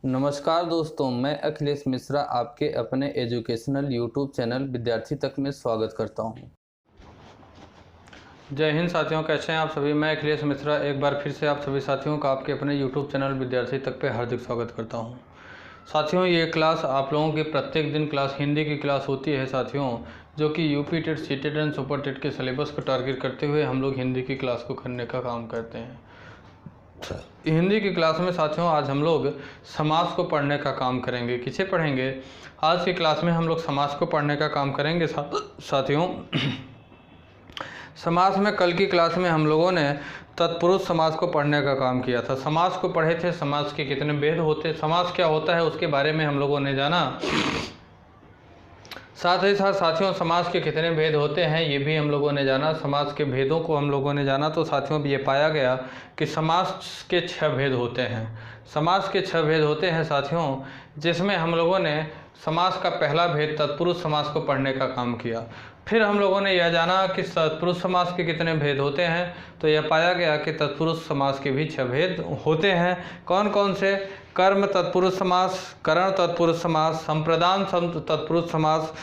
नमस्कार दोस्तों, मैं अखिलेश मिश्रा आपके अपने एजुकेशनल यूट्यूब चैनल विद्यार्थी तक में स्वागत करता हूं। जय हिंद साथियों, कैसे हैं आप सभी। मैं अखिलेश मिश्रा एक बार फिर से आप सभी साथियों का आपके अपने यूट्यूब चैनल विद्यार्थी तक पे हार्दिक स्वागत करता हूं। साथियों, ये क्लास आप लोगों की प्रत्येक दिन क्लास हिंदी की क्लास होती है साथियों, जो कि UP TET, C TET and super TET के सिलेबस को टारगेट करते हुए हम लोग हिंदी की क्लास को करने का काम करते हैं। हिंदी की क्लास में साथियों आज हम लोग समास को पढ़ने का काम करेंगे। किसे पढ़ेंगे? आज की क्लास में हम लोग समास को पढ़ने का काम करेंगे साथियों। समास में कल की क्लास में हम लोगों ने तत्पुरुष समास को पढ़ने का काम किया था। समास को पढ़े थे, समास के कितने भेद होते, समास क्या होता है उसके बारे में हम लोगों ने जाना। साथ ही साथ साथियों समास के कितने भेद होते हैं ये भी हम लोगों ने जाना। समास के भेदों को हम लोगों ने जाना तो साथियों ये पाया गया कि समास के 6 भेद होते हैं। समास के 6 भेद होते हैं साथियों, जिसमें हम लोगों ने समास का पहला भेद तत्पुरुष समास को पढ़ने का काम किया। फिर हम लोगों ने यह जाना कि तत्पुरुष समास के कितने भेद होते हैं, तो यह पाया गया कि तत्पुरुष समास के भी 6 भेद होते हैं। कौन कौन से? कर्म तत्पुरुष समास, करण तत्पुरुष समास, संप्रदान तत्पुरुष समास,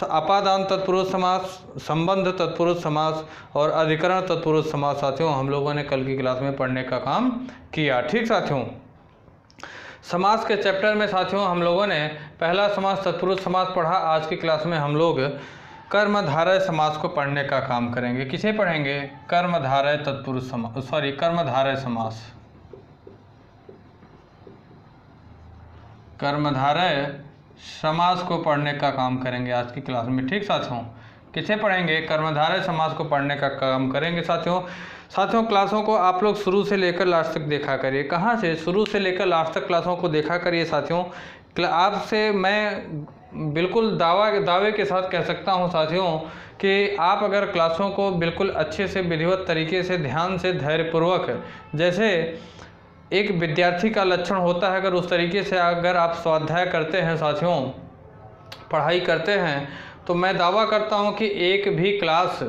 अपादान तत्पुरुष समास, संबंध तत्पुरुष समास और अधिकरण तत्पुरुष समास साथियों हम लोगों ने कल की क्लास में पढ़ने का काम किया। ठीक साथियों, समास के चैप्टर में साथियों हम लोगों ने पहला समास तत्पुरुष समास पढ़ा। आज की क्लास में हम लोग कर्मधारय समास को पढ़ने का काम करेंगे। किसे पढ़ेंगे? कर्मधारय तत्पुरुष समास, कर्मधारय समास, कर्मधारय समास को पढ़ने का काम करेंगे आज की क्लास में। ठीक साथियों, किसे पढ़ेंगे? कर्मधारय समास को पढ़ने का काम करेंगे साथियों क्लासों को आप लोग शुरू से लेकर लास्ट तक देखा करिए। कहाँ से? शुरू से लेकर लास्ट तक क्लासों को देखा करिए साथियों। आपसे मैं बिल्कुल दावे के साथ कह सकता हूँ साथियों कि आप अगर क्लासों को बिल्कुल अच्छे से विधिवत तरीके से ध्यान से धैर्यपूर्वक, जैसे एक विद्यार्थी का लक्षण होता है, अगर उस तरीके से अगर आप स्वाध्याय करते हैं साथियों, पढ़ाई करते हैं, तो मैं दावा करता हूं कि एक भी क्लास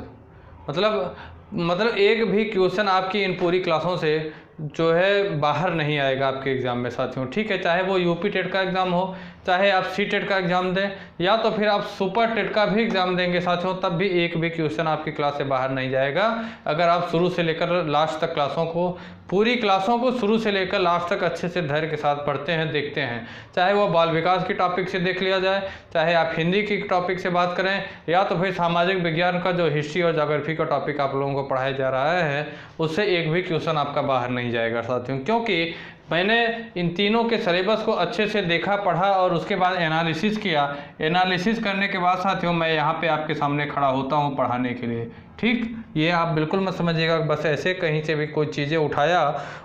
मतलब एक भी क्वेश्चन आपकी इन पूरी क्लासों से जो है बाहर नहीं आएगा आपके एग्ज़ाम में साथियों। ठीक है, चाहे वो यूपी टेट का एग्ज़ाम हो, चाहे आप सी टेट का एग्ज़ाम दें, या तो फिर आप सुपर टेट का भी एग्ज़ाम देंगे साथियों, तब भी एक भी क्वेश्चन आपकी क्लास से बाहर नहीं जाएगा अगर आप शुरू से लेकर लास्ट तक क्लासों को, पूरी क्लासों को शुरू से लेकर लास्ट तक अच्छे से धैर्य के साथ पढ़ते हैं, देखते हैं। चाहे वो बाल विकास की टॉपिक से देख लिया जाए, चाहे आप हिंदी की टॉपिक से बात करें, या तो फिर सामाजिक विज्ञान का जो हिस्ट्री और ज्योग्राफी का टॉपिक आप लोगों को पढ़ाया जा रहा है, उससे एक भी क्वेश्चन आपका बाहर नहीं जाएगा साथियों। क्योंकि मैंने इन तीनों के सिलेबस को अच्छे से देखा, पढ़ा और उसके बाद एनालिसिस किया। एनालिसिस करने के बाद साथियों मैं यहाँ पे आपके सामने खड़ा होता हूँ पढ़ाने के लिए। ठीक, ये आप बिल्कुल मत समझिएगा बस ऐसे कहीं से भी कोई चीज़ें उठाया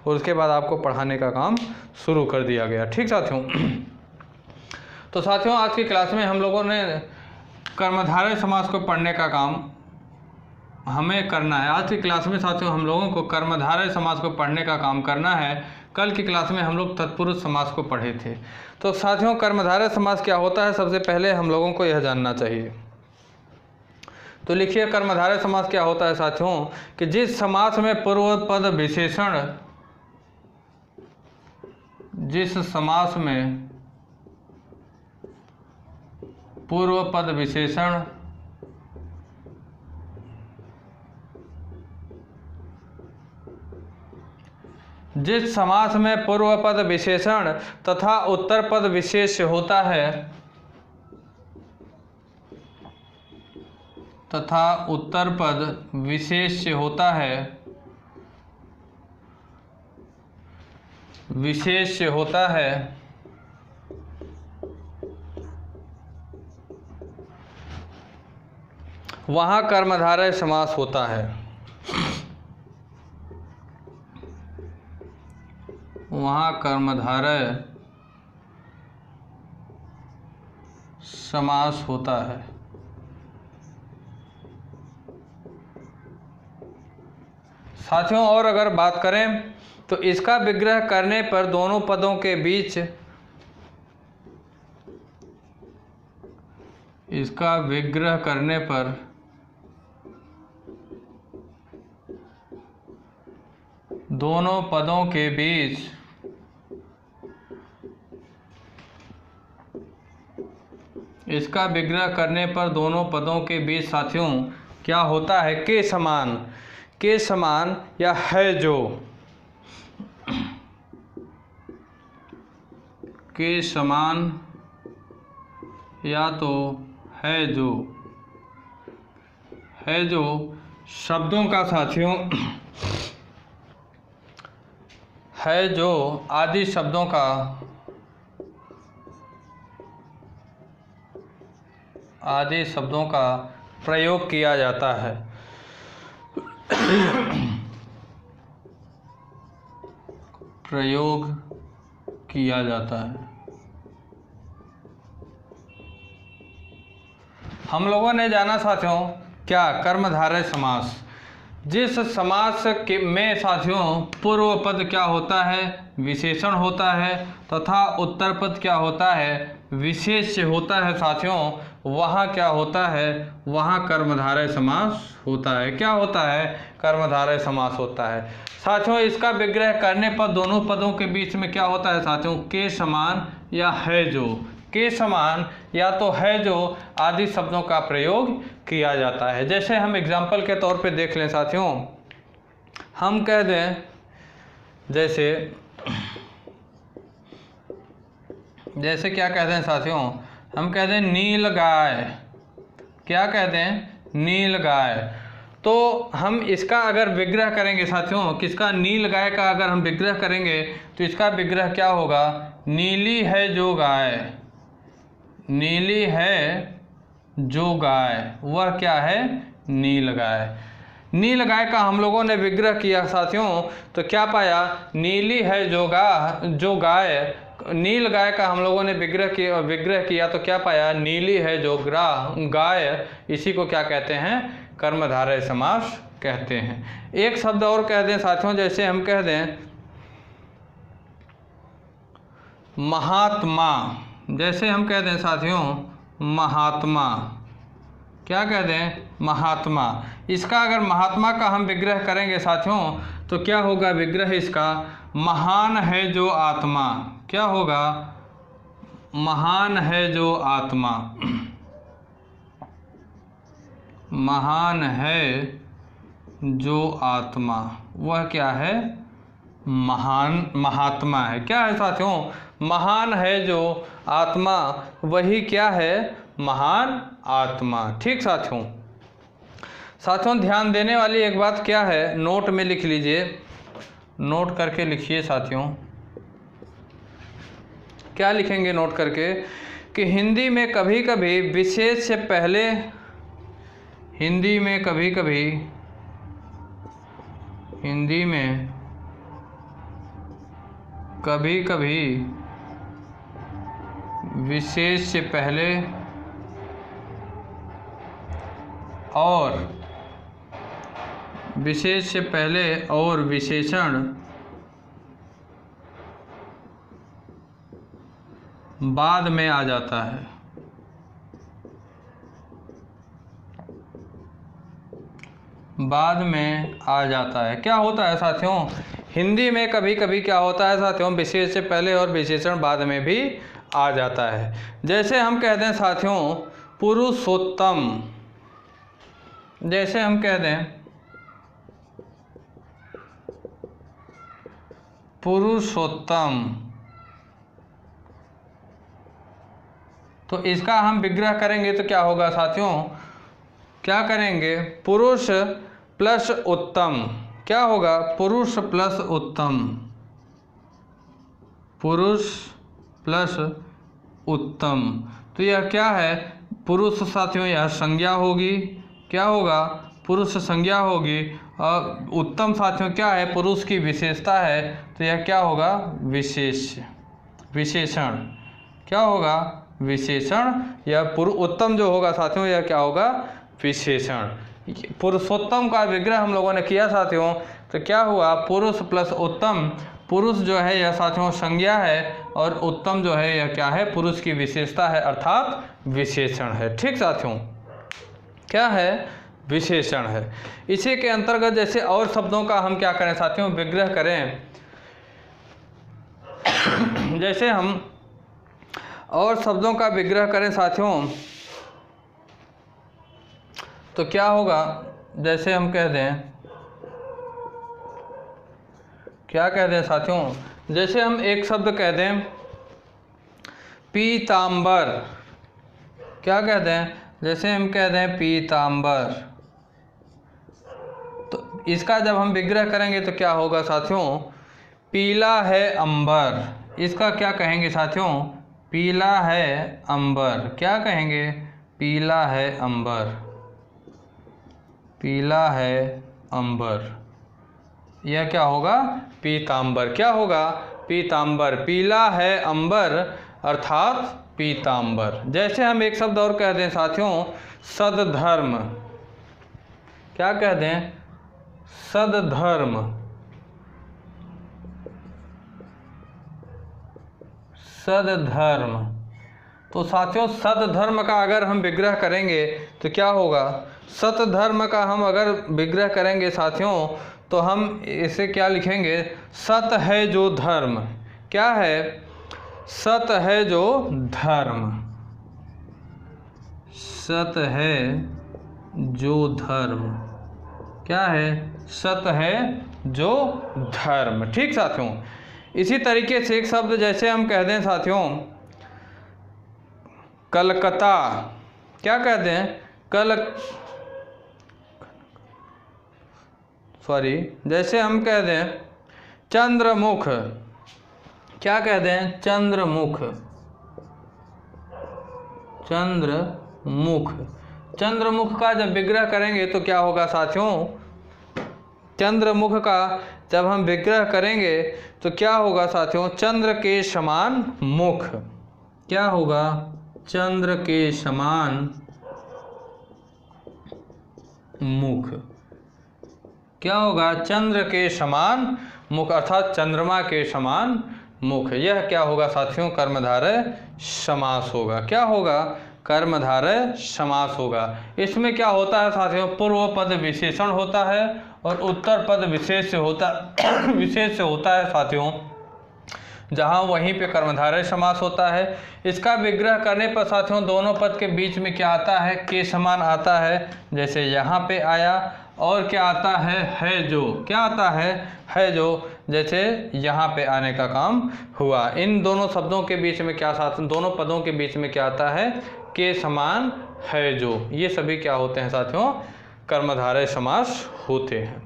और उसके बाद आपको पढ़ाने का काम शुरू कर दिया गया। ठीक साथियों, तो साथियों आज की क्लास में हम लोगों ने कर्मधारय समास को पढ़ने का काम हमें करना है। आज की क्लास में साथियों हम लोगों को कर्मधारय समास को पढ़ने का काम करना है। कल की क्लास में हम लोग तत्पुरुष समास को पढ़े थे। तो साथियों कर्मधारय समास क्या होता है, सबसे पहले हम लोगों को यह जानना चाहिए। तो लिखिए, कर्मधारय समास क्या होता है साथियों कि जिस समास में पूर्व पद विशेषण, जिस समास में पूर्व पद विशेषण जिस समास में पूर्व पद विशेषण तथा उत्तर पद विशेष होता है, तथा उत्तर पद विशेष होता है, विशेष होता है, वहाँ कर्मधारय समास होता है। वहाँ कर्मधारय समास होता है। साथियों और अगर बात करें तो इसका विग्रह करने पर दोनों पदों के बीच, इसका विग्रह करने पर दोनों पदों के बीच इसका विग्रह करने पर दोनों पदों के बीच साथियों क्या होता है? के समान या है जो, के समान या तो है जो शब्दों का साथियों है जो आदि शब्दों का प्रयोग किया जाता है। प्रयोग किया जाता है। हम लोगों ने जाना साथियों क्या? कर्मधारय समास। जिस समास के में साथियों पूर्व पद क्या होता है? विशेषण होता है तथा उत्तर पद क्या होता है? विशेष्य होता है साथियों। वहाँ क्या होता है? वहाँ कर्मधारय समास होता है। क्या होता है? कर्मधारय समास होता है साथियों। इसका विग्रह करने पर दोनों पदों के बीच में क्या होता है साथियों? के समान या है जो, के समान या तो है जो आदि शब्दों का प्रयोग किया जाता है। जैसे हम एग्जाम्पल के तौर पे देख लें साथियों, हम कह दें जैसे क्या कहते हैं साथियों? हम कह दें नील गाय। क्या कहते हैं? नील गाय। तो हम इसका अगर विग्रह करेंगे साथियों, किसका? नील गाय का अगर हम विग्रह करेंगे तो इसका विग्रह क्या होगा? नीली है जो गाय, नीली है जो गाय, वह क्या है? नील गाय। नील गाय का हम लोगों ने विग्रह किया साथियों तो क्या पाया? नीली है जो गाय। नील गाय का हम लोगों ने विग्रह किया तो क्या पाया? नीली है जो गाय। इसी को क्या कहते हैं? कर्मधारय समास कहते हैं। एक शब्द और कह दें साथियों, जैसे हम कह दें महात्मा। जैसे हम कह दें साथियों महात्मा। क्या कह दें? महात्मा। इसका अगर महात्मा का हम विग्रह करेंगे साथियों तो क्या होगा विग्रह इसका? महान है जो आत्मा। क्या होगा? महान है जो आत्मा। महान है जो आत्मा, वह क्या है? महात्मा है। क्या है साथियों? महान है जो आत्मा, वही क्या है? महान आत्मा। ठीक साथियों ध्यान देने वाली एक बात क्या है? नोट में लिख लीजिए, नोट करके लिखिए साथियों। क्या लिखेंगे नोट करके? कि हिंदी में कभी कभी विशेष से पहले, हिंदी में कभी कभी विशेष से पहले और विशेषण बाद में आ जाता है। बाद में आ जाता है। क्या होता है साथियों? हिंदी में कभी कभी क्या होता है साथियों? विशेष से पहले और विशेषण बाद में भी आ जाता है। जैसे हम कहते हैं साथियों पुरुषोत्तम। जैसे हम कह दें पुरुषोत्तम, तो इसका हम विग्रह करेंगे तो क्या होगा साथियों? क्या करेंगे? पुरुष प्लस उत्तम। क्या होगा? पुरुष प्लस उत्तम। पुरुष प्लस उत्तम। तो यह क्या है? पुरुष साथियों यह संज्ञा होगी। क्या होगा? पुरुष संज्ञा होगी। और उत्तम साथियों क्या है? पुरुष की विशेषता है। तो यह क्या होगा? विशेषण। क्या होगा? विशेषण। यह उत्तम जो होगा साथियों यह क्या होगा? विशेषण। पुरुषोत्तम का विग्रह हम लोगों ने किया साथियों तो क्या हुआ? पुरुष प्लस उत्तम। पुरुष जो है यह साथियों संज्ञा है और उत्तम जो है यह क्या है? पुरुष की विशेषता है अर्थात विशेषण है। ठीक साथियों, क्या है? विशेषण है। इसी के अंतर्गत जैसे और शब्दों का हम क्या करें साथियों? विग्रह करें। जैसे हम और शब्दों का विग्रह करें साथियों तो क्या होगा, जैसे हम कह दें, क्या कह दें साथियों, जैसे हम एक शब्द कह दें पीतांबर, क्या कह दें, जैसे हम कह दें पीतांबर, तो इसका जब हम विग्रह करेंगे तो क्या होगा साथियों, पीला है अंबर। इसका क्या कहेंगे साथियों, पीला है अंबर। क्या कहेंगे, पीला है अंबर, पीला है अंबर। यह क्या होगा, पीतांबर। क्या होगा, पीतांबर। पीला है अंबर अर्थात पीतांबर। जैसे हम एक शब्द और कह दें साथियों सद्धर्म, क्या कह दें, सद्धर्म, सद्धर्म। तो साथियों सद्धर्म का अगर हम विग्रह करेंगे तो क्या होगा, सतधर्म का हम अगर विग्रह करेंगे साथियों तो हम इसे क्या लिखेंगे, सत है जो धर्म। क्या है, सत है जो धर्म, सत है जो धर्म। क्या है, सत है जो धर्म। ठीक साथियों, इसी तरीके से एक शब्द जैसे हम कह दें साथियों कलकत्ता, क्या कह दें, जैसे हम कह दें चंद्रमुख, क्या कह दें, चंद्रमुख, चंद्रमुख। चंद्रमुख का जब विग्रह करेंगे तो क्या होगा साथियों, चंद्रमुख का जब हम विग्रह करेंगे तो क्या होगा साथियों, चंद्र के समान मुख। क्या होगा, चंद्र के समान मुख। क्या होगा, चंद्र के समान मुख अर्थात चंद्रमा के समान मुख। यह क्या होगा साथियों, कर्मधारय समास होगा। क्या होगा, कर्मधारय समास होगा। इसमें क्या होता है साथियों, पूर्व पद विशेषण होता है और उत्तर पद विशेष से होता है साथियों, जहाँ वहीं पे कर्मधारय समास होता है। इसका विग्रह करने पर साथियों दोनों पद के बीच में क्या आता है, के समान आता है, जैसे यहाँ पे आया। और क्या आता है जो, क्या आता है जो, जैसे यहाँ पे आने का काम हुआ। इन दोनों शब्दों के बीच में क्या साथ, दोनों पदों के बीच में क्या आता है, के समान है जो। ये सभी क्या होते हैं साथियों, कर्मधारय समास होते हैं।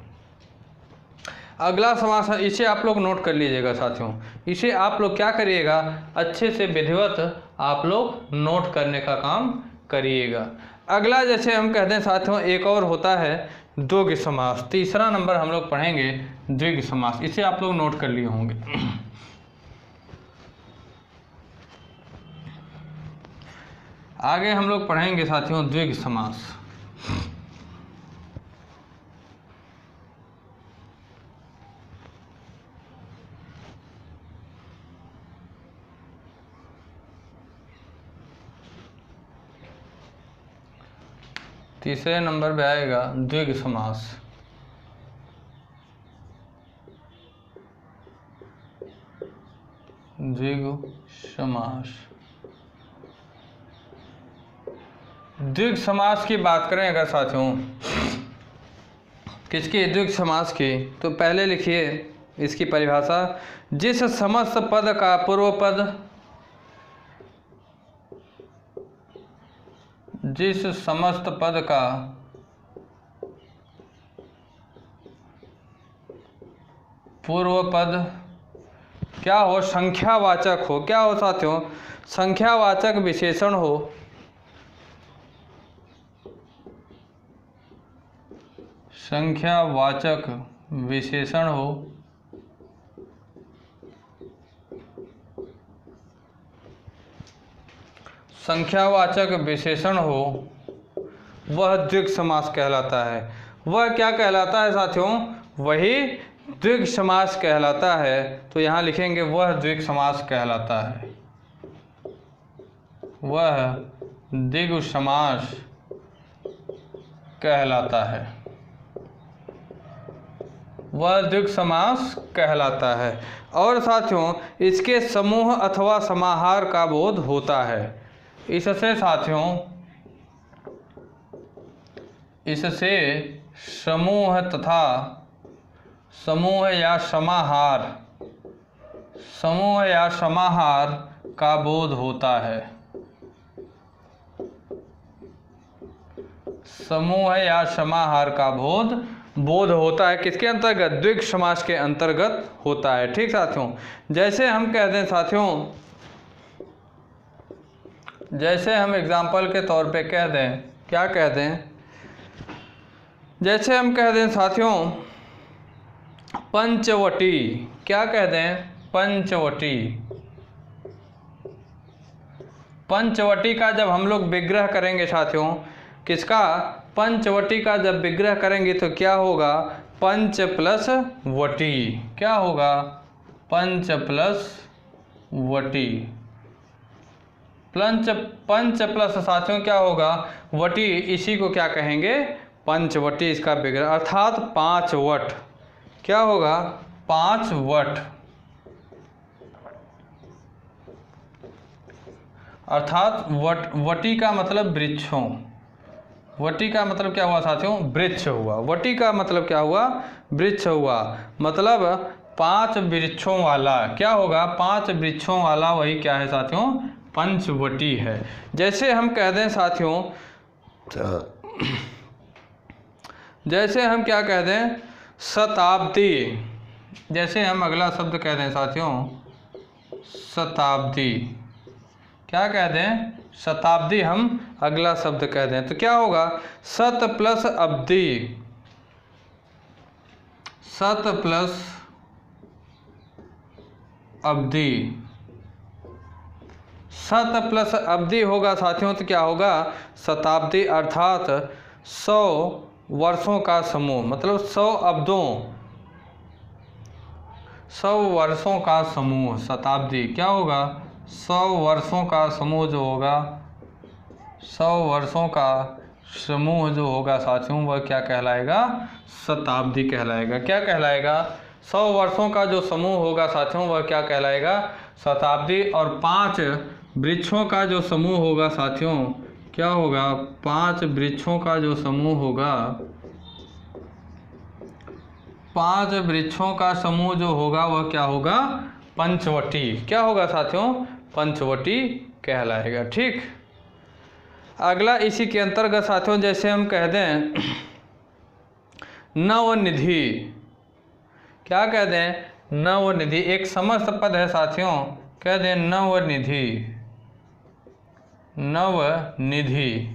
अगला समास है, इसे आप लोग नोट कर लीजिएगा साथियों। इसे आप लोग क्या करिएगा, अच्छे से विधिवत आप लोग नोट करने का काम करिएगा। अगला जैसे हम कहते हैं साथियों एक और होता है द्विग समास। तीसरा नंबर हम लोग पढ़ेंगे द्विग समास। इसे आप लोग नोट कर लिए होंगे। आगे हम लोग पढ़ेंगे साथियों द्विग समास। तीसरे नंबर पे आएगा द्विग समास। द्विग समास, द्विग समास की बात करें अगर साथियों, किसकी, द्विग समास की, तो पहले लिखिए इसकी परिभाषा। जिस समस्त पद का पूर्व पद, जिस समस्त पद का पूर्व पद क्या हो, संख्यावाचक हो। क्या हो साथियों, संख्यावाचक विशेषण हो, संख्यावाचक विशेषण हो, संख्यावाचक विशेषण हो, वह द्विग समास कहलाता है। वह क्या कहलाता है साथियों, वही द्विग समास कहलाता है। तो यहाँ लिखेंगे वह द्विग समास कहलाता है, वह द्विग समास कहलाता है। वह द्विगु समास कहलाता है। और साथियों इसके समूह अथवा समाहार का बोध होता है। इससे साथियों, इससे समूह तथा समूह या समाहार का बोध होता है। समूह या समाहार का बोध होता है किसके अंतर्गत? द्विगु समास के अंतर्गत होता है। ठीक साथियों, जैसे हम कह दें साथियों, जैसे हम एग्जाम्पल के तौर पे कह दें, क्या कह दें, जैसे हम कह दें साथियों पंचवटी, क्या कह दें? पंचवटी। पंचवटी का जब हम लोग विग्रह करेंगे साथियों, किसका? पंचवटी का जब विग्रह करेंगे तो क्या होगा? पंच प्लस वटी। क्या होगा? पंच प्लस वटी। पंच प्लस साथियों क्या होगा? वटी। इसी को क्या कहेंगे? पंचवटी। इसका विग्रह अर्थात 5 वट। क्या होगा? 5 वट। अर्थात वटी का मतलब वृक्षों। वटी का मतलब क्या हुआ साथियों? वृक्ष हुआ। वटी का मतलब क्या हुआ? वृक्ष हुआ। मतलब 5 वृक्षों वाला। क्या होगा? 5 वृक्षों वाला, वही क्या है साथियों? पंचवटी है। जैसे हम कह दें साथियों, जैसे हम क्या कह दें? शताब्दी। जैसे हम अगला शब्द कह दें साथियों शताब्दी। क्या कह दें? शताब्दी हम अगला शब्द कह दें तो क्या होगा? शत प्लस अब्दी। शत प्लस अब्दी। शत प्लस अब्दी होगा साथियों तो क्या होगा? शताब्दी। अर्थात 100 वर्षों का समूह, मतलब 100 अब्दों, 100 वर्षों का समूह। शताब्दी क्या होगा? 100 वर्षों का समूह जो होगा, 100 वर्षों का समूह जो होगा साथियों, वह क्या कहलाएगा? शताब्दी कहलाएगा। क्या कहलाएगा? 100 वर्षों का जो समूह होगा साथियों, वह क्या कहलाएगा? शताब्दी। और 5 वृक्षों का जो समूह होगा साथियों, क्या होगा? 5 वृक्षों का जो समूह होगा, 5 वृक्षों का समूह जो होगा वह क्या होगा? पंचवटी। क्या होगा साथियों? पंचवटी कहलाएगा। ठीक। अगला इसी के अंतर्गत साथियों, जैसे हम कह दें नवनिधि। क्या कह दें? नवनिधि। एक समस्त पद है साथियों, कह दें नवनिधि। नवनिधि।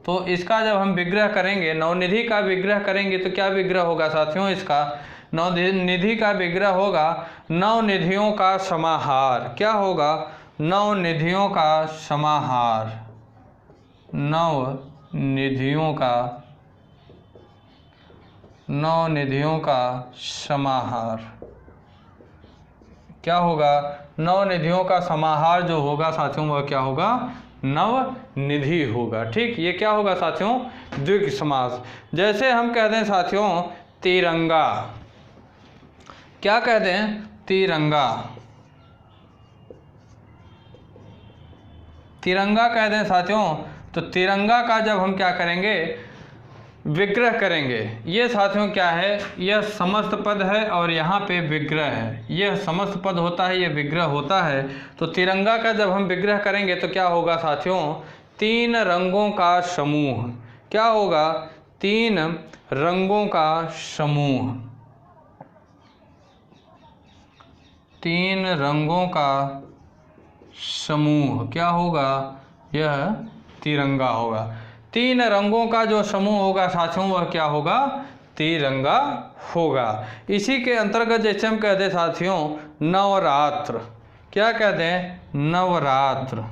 तो इसका जब हम विग्रह करेंगे, नवनिधि का विग्रह करेंगे तो क्या विग्रह होगा साथियों? इसका नवनिधि का विग्रह होगा नवनिधियों का समाहार। क्या होगा? नवनिधियों का समाहार। नवनिधियों का समाहार। क्या होगा? नवनिधियों का समाहार जो होगा साथियों, वह क्या होगा? नवनिधि होगा। ठीक। ये क्या होगा साथियों? द्विगु समास। जैसे हम कह दें साथियों तिरंगा। क्या कह दें? तिरंगा। तिरंगा कह दें साथियों तो तिरंगा का जब हम क्या करेंगे? विग्रह करेंगे। ये साथियों क्या है? यह समस्त पद है और यहाँ पे विग्रह है। यह समस्त पद होता है, यह विग्रह होता है। तो तिरंगा का जब हम विग्रह करेंगे तो क्या होगा साथियों? 3 रंगों का समूह। क्या होगा? 3 रंगों का समूह। 3 रंगों का समूह। क्या होगा? यह तिरंगा होगा। 3 रंगों का जो समूह होगा साथियों, वह क्या होगा? तिरंगा होगा। इसी के अंतर्गत जैसे हम कहते हैं साथियों नवरात्र। क्या कहते हैं? नवरात्र।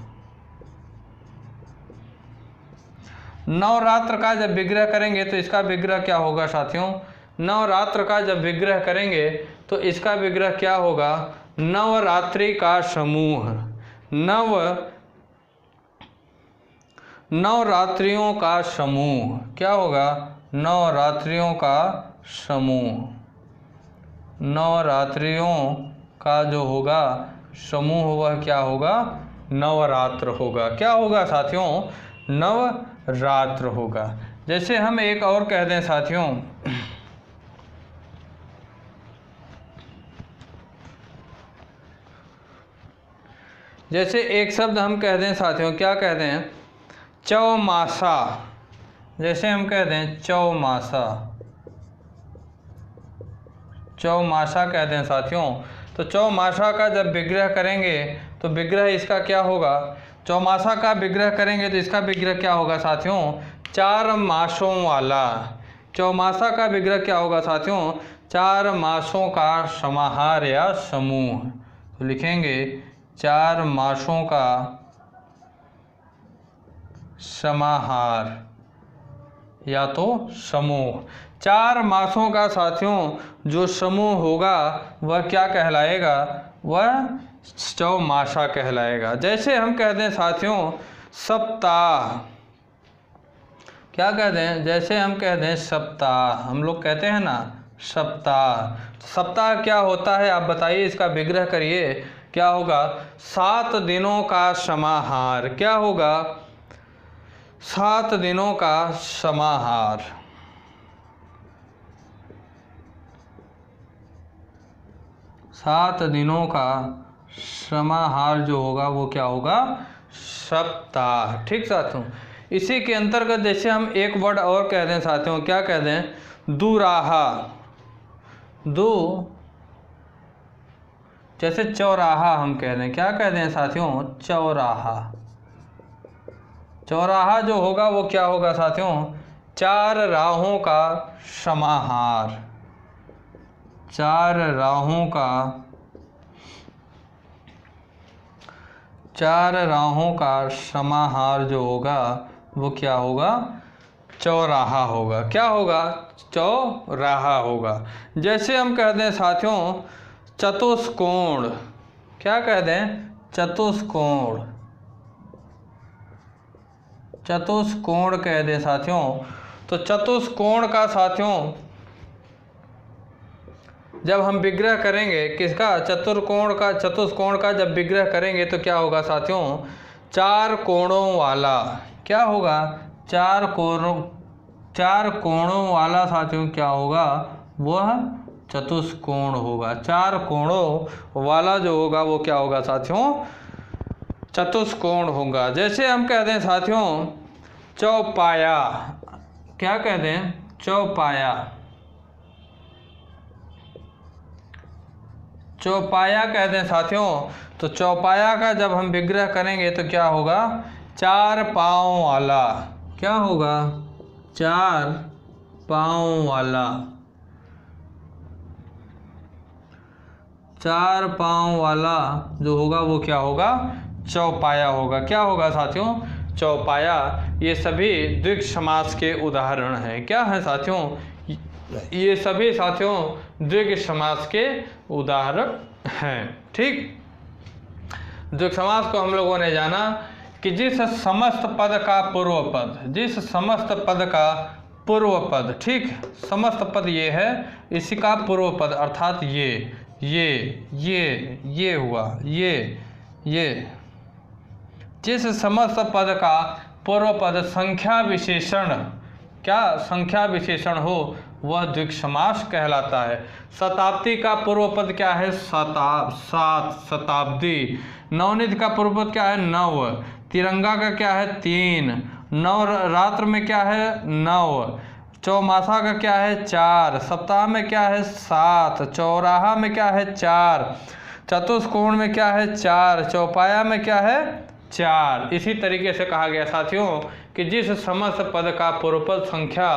नवरात्र का जब विग्रह करेंगे तो इसका विग्रह क्या होगा साथियों? नवरात्र का जब विग्रह करेंगे तो इसका विग्रह क्या होगा? नवरात्रि का समूह। नवरात्रियों का समूह। क्या होगा? नवरात्रियों का समूह। नवरात्रियों का जो होगा समूह वह क्या होगा, नवरात्र होगा। क्या होगा साथियों, नवरात्र होगा। जैसे हम एक और कह दें साथियों, जैसे एक शब्द हम कह दें साथियों, क्या कह दें, चौमासा। जैसे हम कह दें चौमासा, चौमासा कह दें साथियों, तो चौमासा का जब विग्रह करेंगे तो विग्रह इसका क्या होगा, चौमासा का विग्रह करेंगे तो इसका विग्रह क्या होगा साथियों, 4 मासों वाला। चौमासा का विग्रह क्या होगा साथियों, 4 मासों का समाहार या समूह। तो लिखेंगे 4 मासों का समाहार या तो समूह। 4 मासों का साथियों जो समूह होगा वह क्या कहलाएगा, वह चौमासा कहलाएगा। जैसे हम कहते हैं साथियों सप्ताह, क्या कहते हैं, जैसे हम कहते हैं सप्ताह, हम लोग कहते हैं ना सप्ताह। सप्ताह क्या होता है आप बताइए, इसका विग्रह करिए, क्या होगा, 7 दिनों का समाहार। क्या होगा, 7 दिनों का समाहार। सात दिनों का समाहार जो होगा वो क्या होगा, सप्ताह। ठीक साथियों, इसी के अंतर्गत जैसे हम एक वर्ड और कह दें साथियों, क्या कह दें, दुराहा। दो, जैसे चौराहा हम कह दें, क्या कह दें साथियों, चौराहा। चौराहा जो होगा वो क्या होगा साथियों, 4 राहों का समाहार। 4 राहों का, 4 राहों का समाहार जो होगा वो क्या होगा, चौराहा होगा। क्या होगा, चौराहा होगा। जैसे हम कह दें साथियों चतुष्कोण, क्या कह दें, चतुष्कोण। चतुष्कोण कह दें साथियों, तो चतुष्कोण का साथियों जब हम विग्रह करेंगे किसका, चतुष्कोण का जब विग्रह करेंगे तो क्या होगा साथियों, 4 कोणों वाला। क्या होगा, 4 कोणों वाला साथियों क्या होगा, वह चतुष्कोण होगा। 4 कोणों वाला जो होगा वो क्या होगा साथियों, चतुष्कोण होगा। जैसे हम कहते हैं साथियों चौपाया, क्या कहते हैं, चौपाया। चौपाया कहते हैं साथियों, तो चौपाया का जब हम विग्रह करेंगे तो क्या होगा, 4 पाँव वाला। क्या होगा, 4 पाँव वाला। 4 पाँव वाला जो होगा वो क्या होगा, चौपाया होगा। क्या होगा साथियों, चौपाया। ये सभी द्विग समास के उदाहरण हैं। क्या है साथियों, ये सभी साथियों द्विग समास के उदाहरण हैं। ठीक, द्विग समास को हम लोगों ने जाना कि जिस समस्त पद का पूर्व पद, जिस समस्त पद का पूर्व पद, ठीक, समस्त पद ये है, इसी का पूर्व पद अर्थात ये हुआ, ये जिस समस्त पद का पूर्व पद संख्या विशेषण, क्या संख्या विशेषण हो वह द्विग समास कहलाता है। शताब्दी का पूर्व पद क्या है, सात, शताब्दी। नवनिध का पूर्व पद क्या है, नव। तिरंगा का क्या है, 3। नवरात्र में क्या है, 9। चौमासा का क्या है, 4। सप्ताह में क्या है, 7। चौराहा में क्या है, 4। चतुष्कोण में क्या है, 4। चौपाया में क्या है, 4। इसी तरीके से कहा गया साथियों कि जिस समस्त पद का पूर्व पद संख्या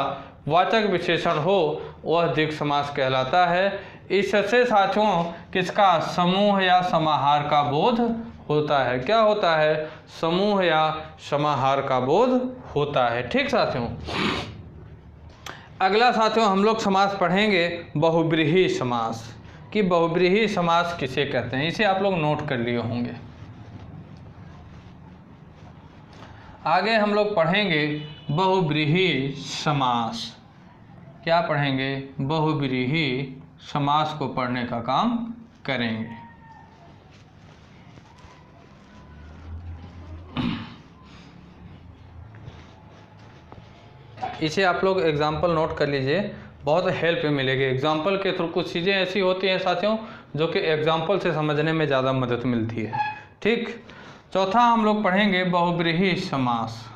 वाचक विशेषण हो वह द्विग समास कहलाता है। इससे साथियों किसका, समूह या समाहार का बोध होता है। क्या होता है, समूह या समाहार का बोध होता है। ठीक साथियों, अगला साथियों हम लोग समास पढ़ेंगे बहुब्रीहि समास, कि बहुब्रीहि समास किसे कहते हैं। इसे आप लोग नोट कर लिए होंगे। आगे हम लोग पढ़ेंगे बहुब्रीहि समास। क्या पढ़ेंगे, बहुब्रीहि समास को पढ़ने का काम करेंगे। इसे आप लोग एग्जाम्पल नोट कर लीजिए, बहुत हेल्प मिलेगी। एग्जाम्पल के थ्रू कुछ चीज़ें ऐसी होती हैं साथियों जो कि एग्जाम्पल से समझने में ज़्यादा मदद मिलती है। ठीक, चौथा हम लोग पढ़ेंगे बहुब्रीहि समास।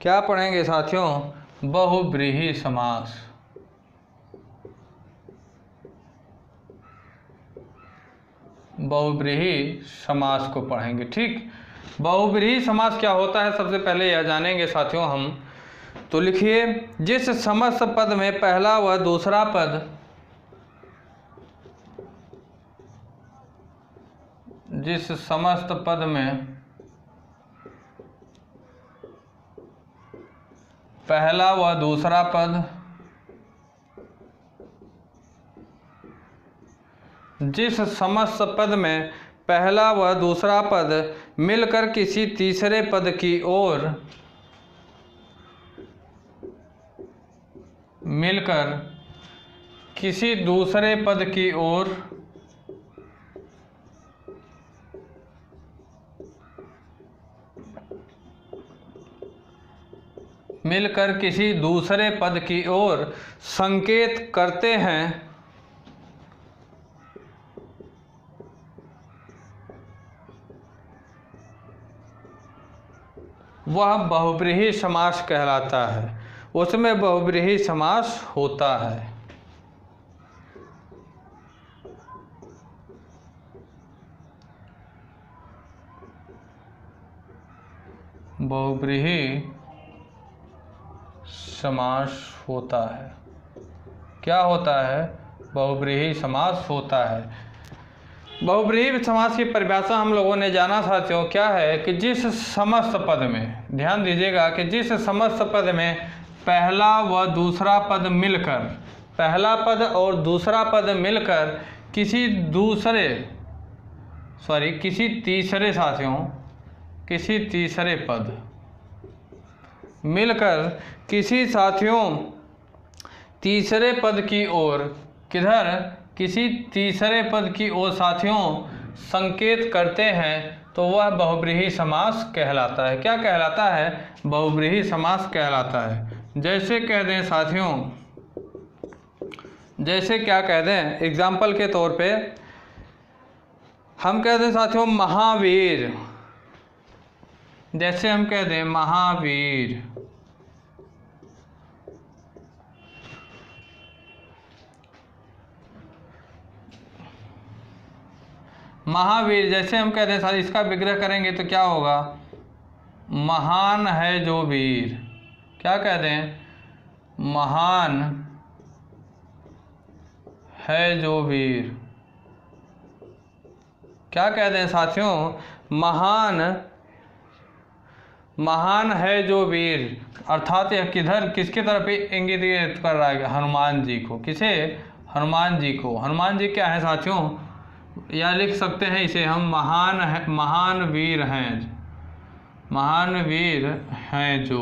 क्या पढ़ेंगे साथियों? बहुब्रीहि समास। बहुब्रीहि समास को पढ़ेंगे। ठीक, बहुब्रीहि समास क्या होता है सबसे पहले यह जानेंगे साथियों हम। तो लिखिए, जिस समस्त पद में पहला व दूसरा पद, जिस समस्त पद में पहला व दूसरा पद, जिस समस्त पद में पहला व दूसरा पद मिलकर किसी तीसरे पद की ओर, मिलकर किसी दूसरे पद की ओर मिलकर किसी दूसरे पद की ओर संकेत करते हैं, वह बहुब्रीहि समास कहलाता है। उसमें बहुब्रीहि समास होता है। बहुब्रीहि समास होता है। क्या होता है? बहुब्रीहि समास होता है। बहुब्रीहि समास की परिभाषा हम लोगों ने जाना साथियों क्या है कि जिस समस्त पद में, ध्यान दीजिएगा कि जिस समस्त पद में पहला व दूसरा पद मिलकर, पहला पद और दूसरा पद मिलकर किसी तीसरे साथियों, किसी तीसरे पद मिलकर किसी साथियों तीसरे पद की ओर, किधर? किसी तीसरे पद की ओर साथियों संकेत करते हैं, तो वह बहुब्रीहि समास कहलाता है। क्या कहलाता है? बहुब्रीहि समास कहलाता है। जैसे कह दें साथियों, जैसे क्या कह दें, एग्जाम्पल के तौर पे हम कह दें साथियों महावीर, जैसे हम कह दें महावीर, महावीर जैसे हम कहते हैं, इसका विग्रह करेंगे तो क्या होगा? महान है जो वीर। क्या कहते हैं? महान है जो वीर। क्या कहते हैं साथियों? महान है जो वीर, अर्थात यह किधर, किसकी तरफ इंगित कर रहा है? हनुमान जी को। किसे? हनुमान जी को। हनुमान जी क्या है साथियों? या लिख सकते हैं इसे हम महान वीर हैं, महान वीर हैं जो।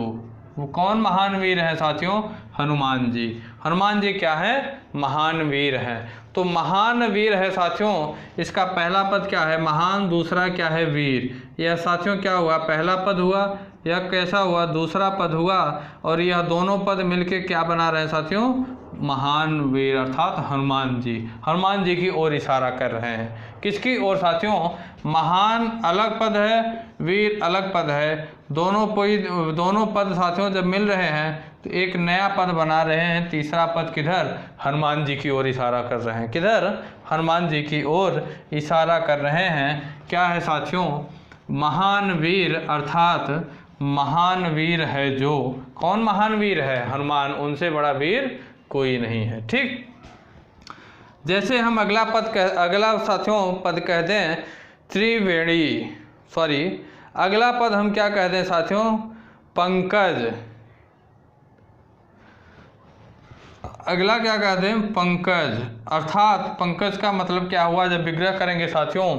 वो कौन महान वीर है साथियों? हनुमान जी। हनुमान जी क्या है? महान वीर हैं। तो महान वीर है साथियों, इसका पहला पद क्या है? महान, दूसरा क्या है? वीर। यह साथियों क्या हुआ? पहला पद हुआ। यह कैसा हुआ? दूसरा पद हुआ। और यह दोनों पद मिलके क्या बना रहे हैं साथियों? महान वीर, अर्थात हनुमान जी। हनुमान जी की ओर इशारा कर रहे हैं। किसकी ओर साथियों? महान अलग पद है, वीर अलग पद है। दोनों पद साथियों जब मिल रहे हैं तो एक नया पद बना रहे हैं। तीसरा पद किधर? हनुमान जी की ओर इशारा कर रहे हैं। किधर? हनुमान जी की ओर इशारा कर रहे हैं। क्या है साथियों? महान वीर, अर्थात महान वीर है जो। कौन महान वीर है? हनुमान। उनसे बड़ा वीर कोई नहीं है। ठीक, जैसे हम अगला साथियों पद कह दें त्रिवेणी, अगला पद हम क्या कह दें साथियों? पंकज। अगला क्या कह दें? पंकज। अर्थात पंकज का मतलब क्या हुआ? जब विग्रह करेंगे साथियों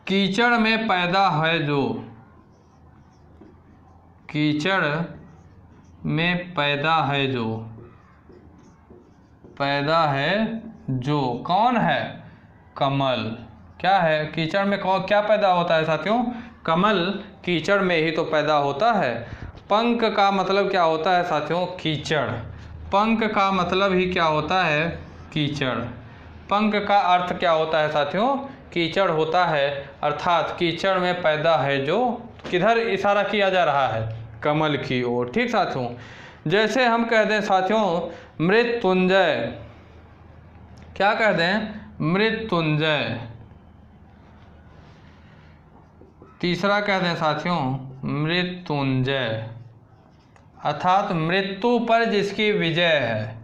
कीचड़ में पैदा है जो, कीचड़ में पैदा है जो, पैदा है जो कौन है? कमल। क्या है? कीचड़ में कौन क्या पैदा होता है साथियों? कमल कीचड़ में ही तो पैदा होता है। पंख का मतलब क्या होता है साथियों? कीचड़। पंख का मतलब ही क्या होता है? कीचड़। पंख का अर्थ क्या होता है साथियों? कीचड़ होता है। अर्थात कीचड़ में पैदा है जो, किधर इशारा किया जा रहा है? कमल की ओर। ठीक साथियों, जैसे हम कह दें साथियों मृत्युंजय, क्या कह दें? मृत्युंजय। तीसरा कह दें साथियों मृत्युंजय, अर्थात मृत्यु पर जिसकी विजय है।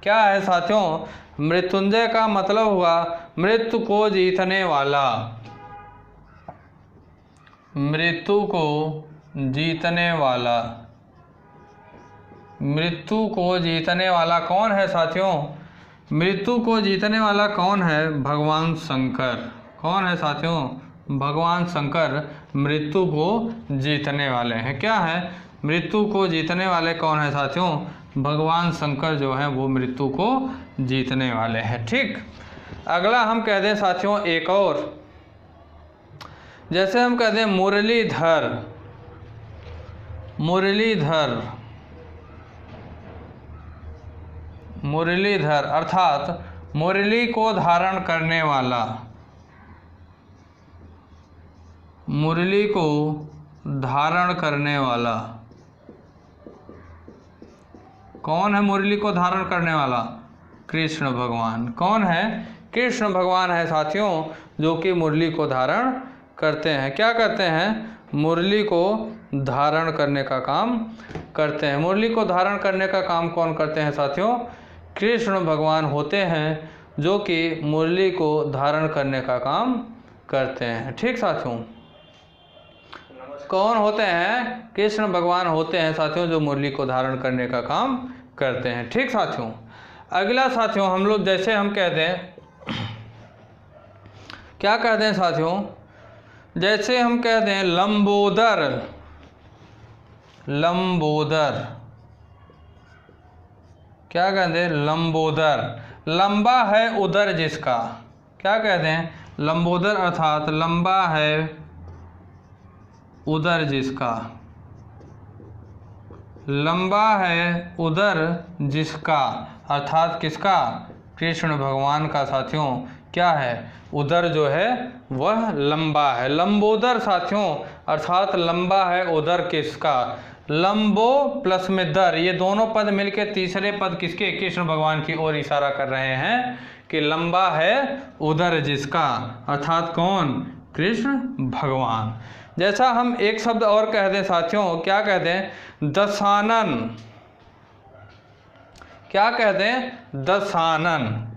क्या है साथियों? मृत्युंजय का मतलब हुआ मृत्यु को जीतने वाला। मृत्यु को जीतने वाला। मृत्यु को जीतने वाला कौन है साथियों? मृत्यु को जीतने वाला कौन है? भगवान शंकर। कौन है साथियों? भगवान शंकर मृत्यु को जीतने वाले हैं। क्या है? मृत्यु को जीतने वाले कौन है साथियों? भगवान शंकर जो हैं वो मृत्यु को जीतने वाले हैं। ठीक, अगला हम कह दें साथियों एक और, जैसे हम कह दें मुरलीधर। मुरलीधर, मुरलीधर अर्थात मुरली को धारण करने वाला। मुरली को धारण करने वाला कौन है? मुरली को धारण करने वाला कृष्ण भगवान। कौन है? कृष्ण भगवान है साथियों, जो कि मुरली को धारण करते हैं। क्या करते हैं? मुरली को धारण करने का काम करते हैं। मुरली को धारण करने का काम कौन करते हैं साथियों? कृष्ण भगवान होते हैं, जो कि मुरली को धारण करने का काम करते हैं। ठीक साथियों, कौन होते हैं? कृष्ण भगवान होते हैं साथियों, जो मुरली को धारण करने का काम करते हैं। ठीक साथियों, अगला साथियों हम लोग जैसे हम कह दें, क्या कह दें साथियों? जैसे हम कह दें लंबोदर। लंबोदर, क्या कह दें? लंबोदर। लंबा है उदर जिसका। क्या कह दें? लंबोदर अर्थात लंबा है उदर जिसका। लंबा है उदर जिसका अर्थात किसका? कृष्ण भगवान का साथियों क्या है? उदर जो है वह लंबा है। लंबोदर साथियों अर्थात लंबा है उदर किसका? लंबो प्लस में दर, ये दोनों पद मिलकर तीसरे पद किसके? कृष्ण भगवान की ओर इशारा कर रहे हैं कि लंबा है उदर जिसका, अर्थात कौन? कृष्ण भगवान। जैसा हम एक शब्द और कह दें साथियों, क्या कह दें? दशानन। क्या कह दें? दशानन।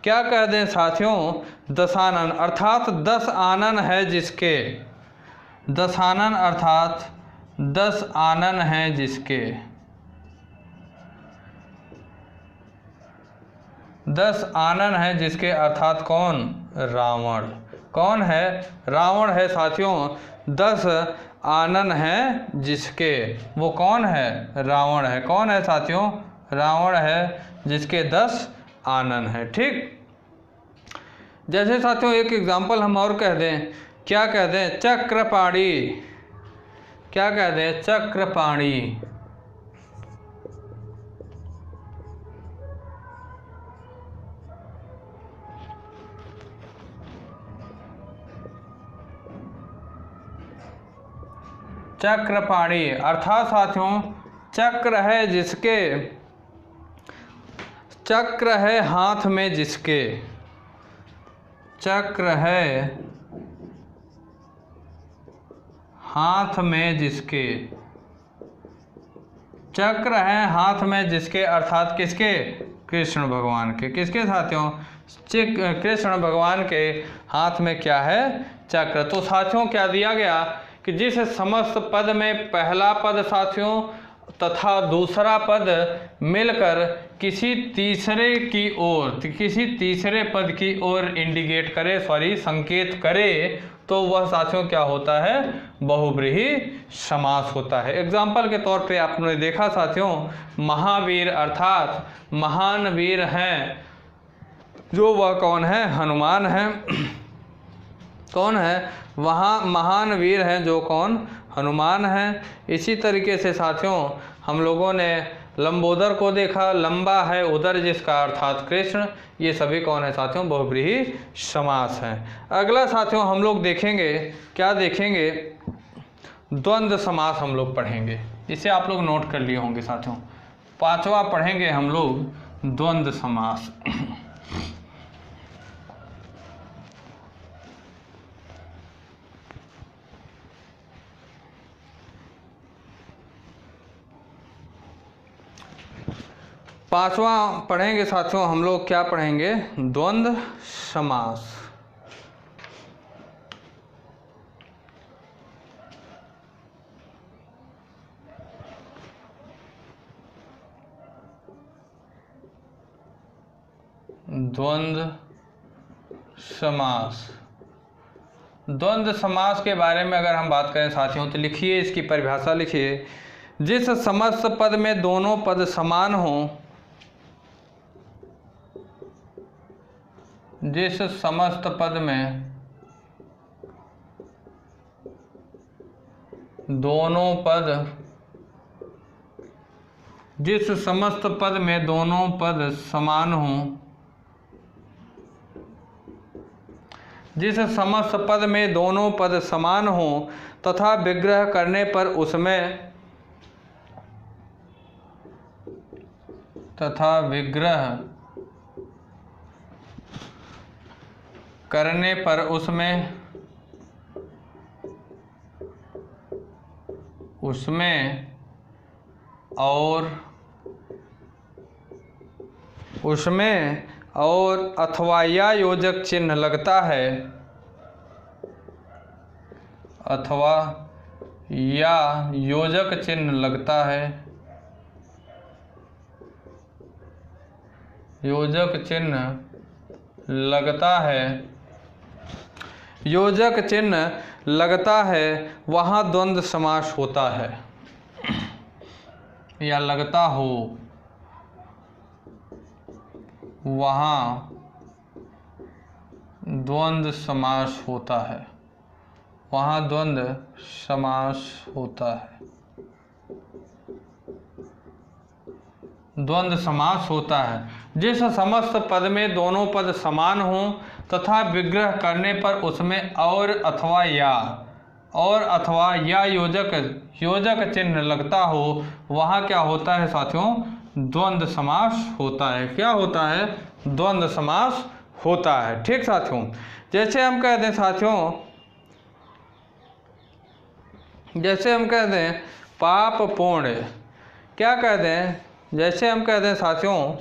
क्या कह दें साथियों? दशानन अर्थात 10 आनन है जिसके। दशानन अर्थात 10 आनन है जिसके। 10 आनन है जिसके अर्थात कौन? रावण। कौन है? रावण है साथियों। 10 आनन है जिसके, वो कौन है? रावण है। कौन है साथियों? रावण है जिसके 10 आनन है। ठीक, जैसे साथियों एक एग्जाम्पल हम और कह दें, क्या कह दें? चक्रपाणी। क्या कह दें? चक्रपाणी। चक्रपाणी अर्थात साथियों चक्र है जिसके, चक्र है हाथ में जिसके। चक्र है हाथ में जिसके। चक्र है हाथ में जिसके अर्थात किसके? कृष्ण भगवान के। किसके साथियों? कृष्ण भगवान के हाथ में क्या है? चक्र। तो साथियों क्या दिया गया कि जिस समस्त पद में पहला पद साथियों तथा दूसरा पद मिलकर किसी तीसरे पद की ओर इंडिकेट करे, संकेत करे, तो वह साथियों क्या होता है? बहुब्रीहि समास होता है। एग्जाम्पल के तौर पे आपने देखा साथियों, महावीर अर्थात महान वीर हैं, जो वह कौन है? हनुमान है। कौन है? वहाँ महान वीर हैं जो कौन? हनुमान है। इसी तरीके से साथियों हम लोगों ने लंबोदर को देखा, लंबा है उदर जिसका अर्थात कृष्ण। ये सभी कौन है साथियों? बहुब्रीहि समास हैं। अगला साथियों हम लोग देखेंगे, क्या देखेंगे? द्वंद्व समास हम लोग पढ़ेंगे। इसे आप लोग नोट कर लिए होंगे साथियों। पांचवा पढ़ेंगे हम लोग द्वंद्व समास। पांचवा पढ़ेंगे साथियों हम लोग, क्या पढ़ेंगे? द्वंद्व समास। द्वंद्व समास। द्वंद्व समास के बारे में अगर हम बात करें साथियों तो लिखिए, इसकी परिभाषा लिखिए। जिस समस्त पद में दोनों पद समान हों, जिस समस्त पद में दोनों पद, जिस समस्त पद में दोनों पद समान हों, जिस समस्त पद में दोनों पद समान हों तथा विग्रह करने पर उसमें, तथा विग्रह करने पर उसमें और अथवा या योजक चिन्ह लगता है, अथवा या योजक चिन्ह लगता है, योजक चिन्ह लगता है, योजक चिन्ह लगता है, वहाँ द्वंद्व समास होता है। या लगता हो, वहाँ द्वंद्व समास होता है, वहाँ द्वंद्व समास होता है, द्वंद्व समास होता है। जिस समस्त पद में दोनों पद समान हों तथा विग्रह करने पर उसमें और अथवा या योजक चिन्ह लगता हो, वहाँ क्या होता है साथियों? द्वंद्व समास होता है। क्या होता है? द्वंद्व समास होता है। ठीक साथियों, जैसे हम कह दें साथियों, जैसे हम कह दें पाप पूर्ण, क्या कह दें? जैसे हम कह दें साथियों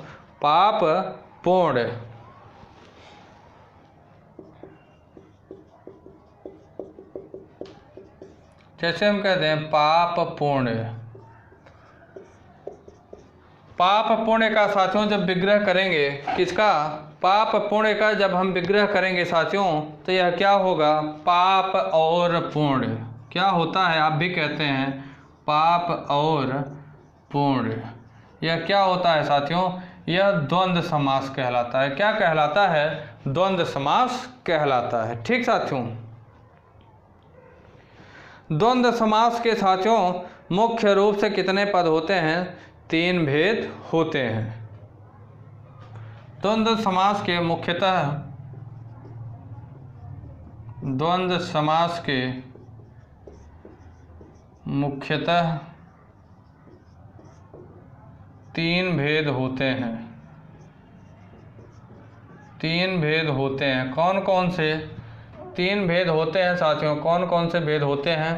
पाप पूर्ण, जैसे हम कहते हैं पाप पुण्य। पाप पुण्य का साथियों जब विग्रह करेंगे, किसका? पाप पुण्य का जब हम विग्रह करेंगे साथियों तो यह क्या होगा? पाप और पुण्य। क्या होता है? आप भी कहते हैं पाप और पुण्य। यह क्या होता है साथियों? यह द्वंद्व समास कहलाता है। क्या कहलाता है? द्वंद्व समास कहलाता है। ठीक साथियों, द्वंद्व समास के साथियों मुख्य रूप से कितने पद होते हैं? 3 भेद होते हैं। द्वंद्व समास के मुख्यतः, द्वंद्व समास के मुख्यतः 3 भेद होते हैं। 3 भेद होते हैं। कौन कौन से 3 भेद होते हैं साथियों? कौन कौन से भेद होते हैं?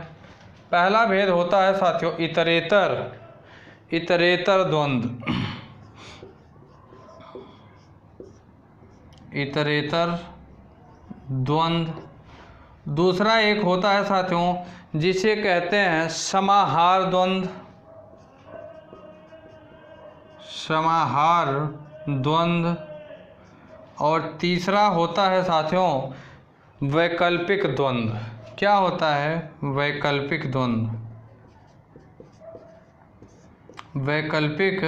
पहला भेद होता है साथियों इतरेतर, इतरेतर द्वंद्व, इतरेतर द्वंद्व। दूसरा एक होता है साथियों जिसे कहते हैं समाहार द्वंद्व, समाहार द्वंद्व, और तीसरा होता है साथियों वैकल्पिक द्वंद्व। क्या होता है? वैकल्पिक द्वंद्व। वैकल्पिक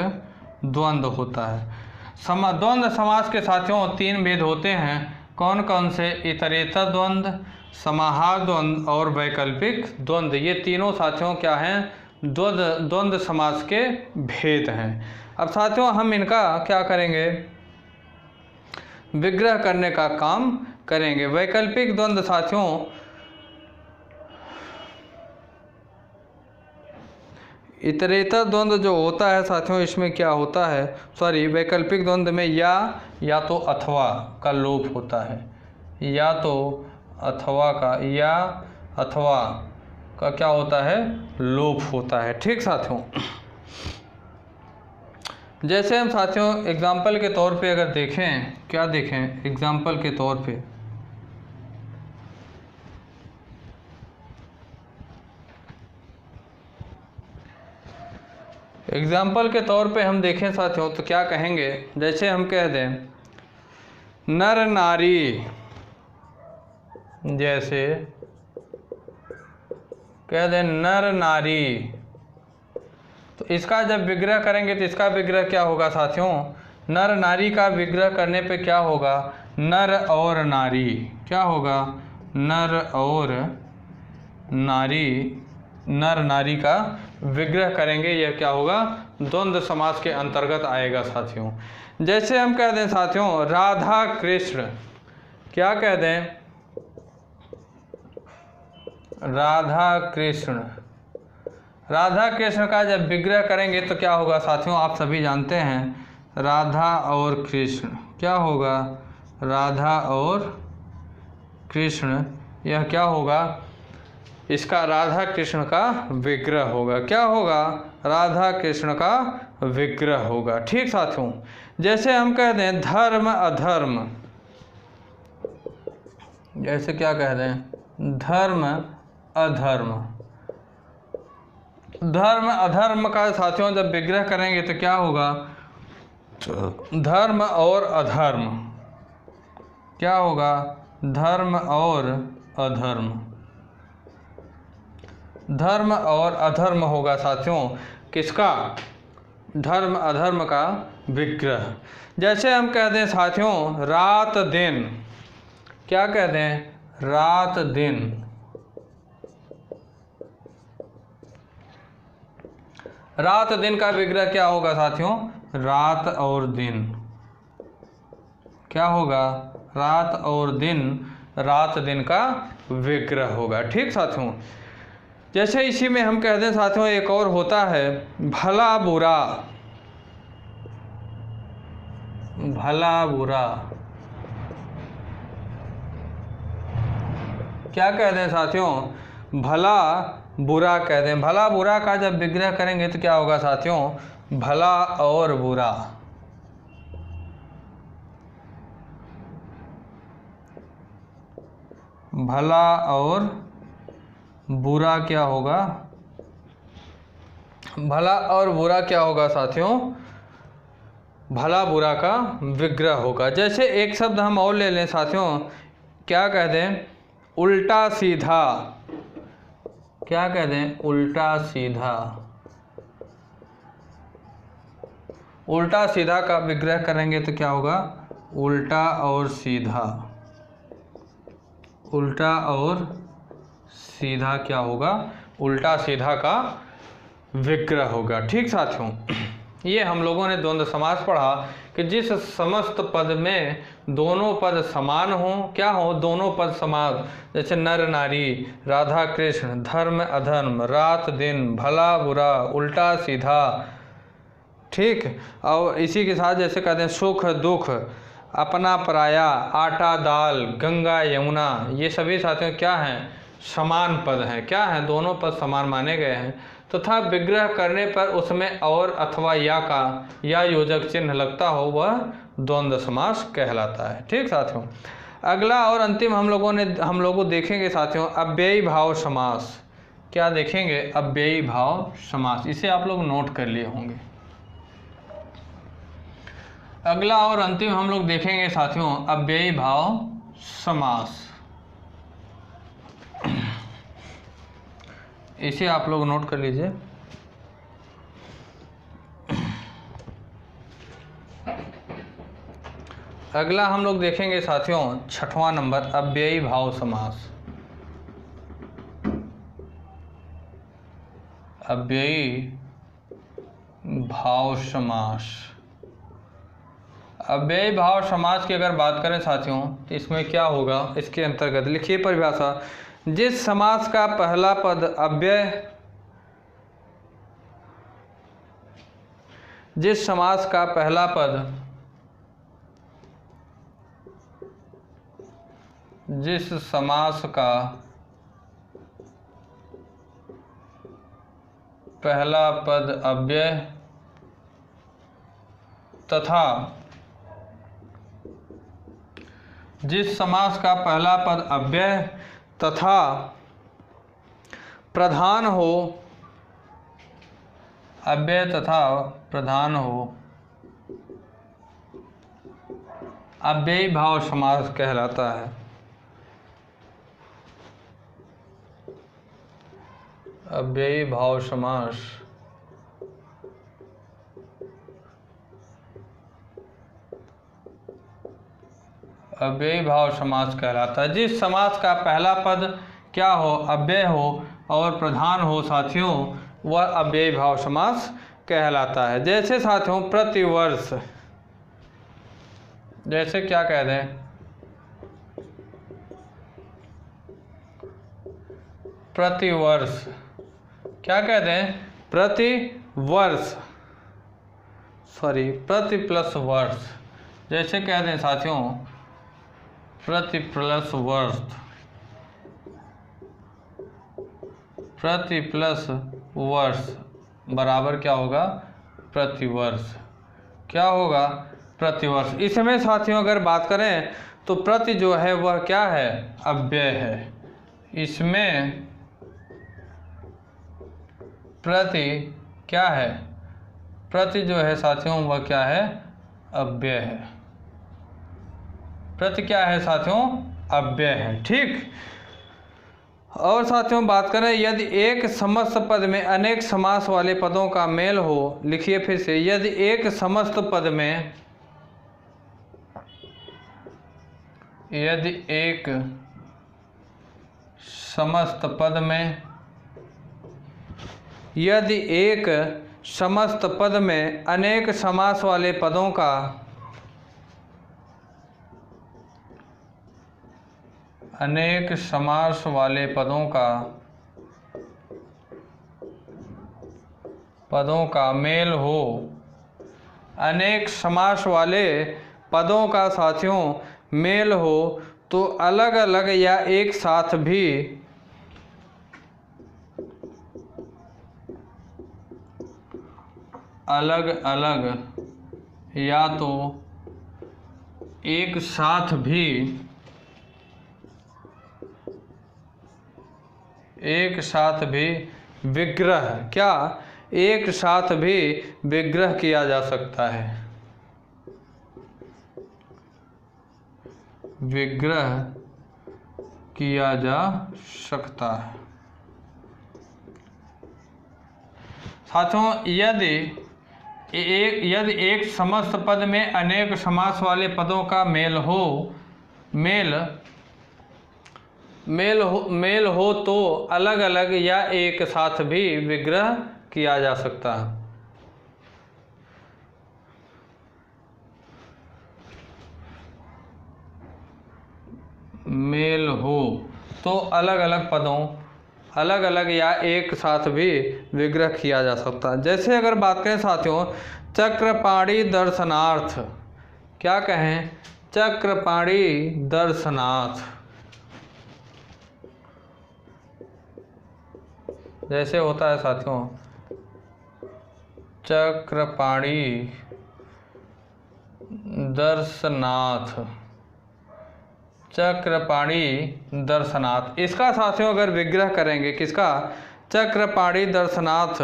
द्वंद्व होता है। द्वंद्व समास के साथियों तीन भेद होते हैं। कौन कौन से? इतरेतर द्वंद्व, समाहार द्वंद्व और वैकल्पिक द्वंद्व। ये तीनों साथियों क्या हैं? द्वंद्व समास के भेद हैं। अब साथियों हम इनका क्या करेंगे? विग्रह करने का काम करेंगे। वैकल्पिक द्वंद्व साथियों इतरेतर द्वंद्व जो होता है साथियों, इसमें क्या होता है? वैकल्पिक द्वंद्व में या तो अथवा का लोप होता है, या तो अथवा का क्या होता है? लोप होता है। ठीक साथियों, जैसे हम साथियों एग्जाम्पल के तौर पे अगर देखें, क्या देखें एग्जाम्पल के तौर पे? एग्जाम्पल के तौर पे हम देखें साथियों तो क्या कहेंगे? जैसे हम कह दें नर नारी, जैसे कह दें नर नारी, तो इसका जब विग्रह करेंगे तो इसका विग्रह क्या होगा साथियों? नर नारी का विग्रह करने पे क्या होगा? नर और नारी। क्या होगा? नर और नारी। नर नारी का विग्रह करेंगे, यह क्या होगा? द्वंद्व समास के अंतर्गत आएगा साथियों। जैसे हम कह दें साथियों राधा कृष्ण, क्या कह दें? राधा कृष्ण। राधा कृष्ण का जब विग्रह करेंगे तो क्या होगा साथियों? आप सभी जानते हैं राधा और कृष्ण। क्या होगा? राधा और कृष्ण, यह क्या होगा? इसका राधा कृष्ण का विग्रह होगा। क्या होगा? राधा कृष्ण का विग्रह होगा। ठीक साथियों, जैसे हम कह दें धर्म अधर्म, जैसे क्या कह दें? धर्म अधर्म। धर्म अधर्म का साथियों जब विग्रह करेंगे तो क्या होगा? धर्म और अधर्म। क्या होगा? धर्म और अधर्म। धर्म और अधर्म होगा साथियों किसका? धर्म अधर्म का विग्रह। जैसे हम कह दें साथियों रात दिन, क्या कह दें? रात दिन। रात दिन का विग्रह क्या होगा साथियों? रात और दिन। क्या होगा? रात और दिन। रात दिन का विग्रह होगा। ठीक साथियों, जैसे इसी में हम कह दें साथियों एक और होता है भला बुरा। भला बुरा। क्या कह दें साथियों? भला बुरा कह दें। भला बुरा का जब विग्रह करेंगे तो क्या होगा साथियों? भला और बुरा। भला और बुरा क्या होगा? भला और बुरा क्या होगा साथियों? भला बुरा का विग्रह होगा। जैसे एक शब्द हम और ले लें साथियों, क्या कह दें? उल्टा सीधा। क्या कह दें? उल्टा सीधा। उल्टा सीधा का विग्रह करेंगे तो क्या होगा? उल्टा और सीधा। उल्टा और सीधा क्या होगा? उल्टा सीधा का विग्रह होगा। ठीक साथियों, ये हम लोगों ने द्वंद्व समास पढ़ा कि जिस समस्त पद में दोनों पद समान हों, क्या हो? दोनों पद समान, जैसे नर नारी, राधा कृष्ण, धर्म अधर्म, रात दिन, भला बुरा, उल्टा सीधा। ठीक, और इसी के साथ जैसे कहते हैं सुख दुख, अपना पराया, आटा दाल, गंगा यमुना, ये सभी साथियों क्या हैं? समान पद हैं। क्या हैं? दोनों पद समान माने गए हैं तथा विग्रह करने पर उसमें और अथवा या का या योजक चिन्ह लगता हो वह द्वंद्व समास कहलाता है। ठीक साथियों, अगला और अंतिम हम लोग देखेंगे साथियों अव्ययी भाव समास। क्या देखेंगे? अव्ययी भाव समास। इसे आप लोग नोट कर लिए होंगे। अगला और अंतिम हम लोग देखेंगे साथियों अव्ययी भाव समास। इसे आप लोग नोट कर लीजिए। अगला हम लोग देखेंगे साथियों 6वां नंबर अव्ययी भाव समास। अव्ययी भाव समास। अव्ययी भाव समास की अगर बात करें साथियों तो इसमें क्या होगा, इसके अंतर्गत लिखिए परिभाषा। जिस समास का पहला पद अव्यय, जिस समास का पहला पद, जिस समास का पहला पद अव्यय तथा जिस समास का पहला पद अव्यय तथा प्रधान हो, अव्यय तथा प्रधान हो, अव्ययी भाव समास कहलाता है। अव्ययी भाव समास अव्ययी भाव समास कहलाता है। जिस समास का पहला पद क्या हो, अव्यय हो और प्रधान हो साथियों, वह अव्ययी भाव समास कहलाता है। जैसे साथियों प्रतिवर्ष, जैसे क्या कह दें, प्रतिवर्ष, क्या कहते हैं, प्रतिवर्ष, सॉरी प्रति प्लस वर्ष। जैसे कहते हैं साथियों प्रति प्लस वर्ष, प्रति प्लस वर्ष बराबर क्या होगा, प्रतिवर्ष। क्या होगा, प्रतिवर्ष। इसमें साथियों अगर बात करें तो प्रति जो है वह क्या है, अव्यय है। इसमें प्रति क्या है, प्रति जो है साथियों वह क्या है, अव्यय है। प्रति क्या है साथियों, अव्यय है। ठीक। और साथियों बात करें यदि एक समस्त पद में अनेक समास वाले पदों का मेल हो, लिखिए फिर से, यदि एक समस्त पद में, यदि एक समस्त पद में, यदि एक समस्त पद में अनेक समास वाले पदों का, अनेक समास वाले पदों का मेल हो, अनेक समास वाले पदों का साथियों मेल हो, तो अलग अलग या एक साथ भी, अलग अलग या तो एक साथ भी, एक साथ भी विग्रह, क्या, एक साथ भी विग्रह किया जा सकता है, विग्रह किया जा सकता है। साथियों यदि एक समस्त पद में अनेक समास वाले पदों का मेल हो तो अलग अलग या एक साथ भी विग्रह किया जा सकता है। मेल हो तो अलग अलग पदों, अलग अलग या एक साथ भी विग्रह किया जा सकता है। जैसे अगर बात करें साथियों चक्रपाणी दर्शनार्थ, क्या कहें, चक्रपाणी दर्शनार्थ। जैसे होता है साथियों चक्रपाणी दर्शनाथ, चक्रपाणी दर्शनाथ। इसका साथियों अगर विग्रह करेंगे, किसका, चक्रपाणी दर्शनाथ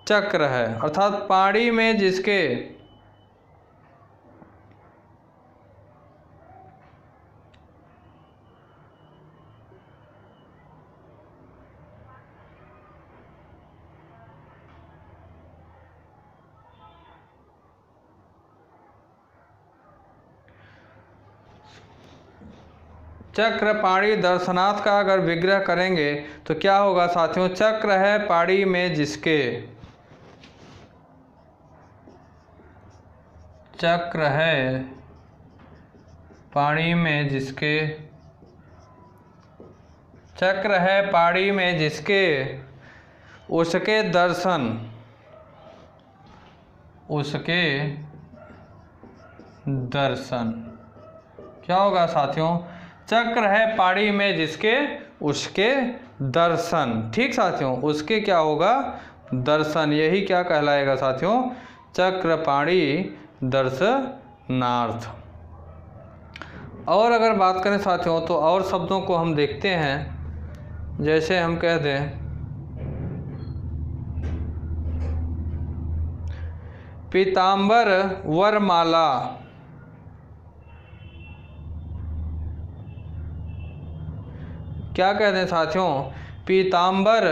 चक्र है, अर्थात पाणी में जिसके चक्र पाणी दर्शनाथ का अगर विग्रह करेंगे तो क्या होगा साथियों? चक्र है पाणी में जिसके, चक्र है पाणी में जिसके, चक्र है पाणी में जिसके, उसके दर्शन, उसके दर्शन। क्या होगा साथियों? चक्र है पाणी में जिसके, उसके दर्शन। ठीक साथियों, उसके क्या होगा? दर्शन। यही क्या कहलाएगा साथियों? चक्र पाणी दर्शनार्थ। और अगर बात करें साथियों तो और शब्दों को हम देखते हैं। जैसे हम कह दें पीतांबर वरमाला, क्या कहते हैं साथियों? पीतांबर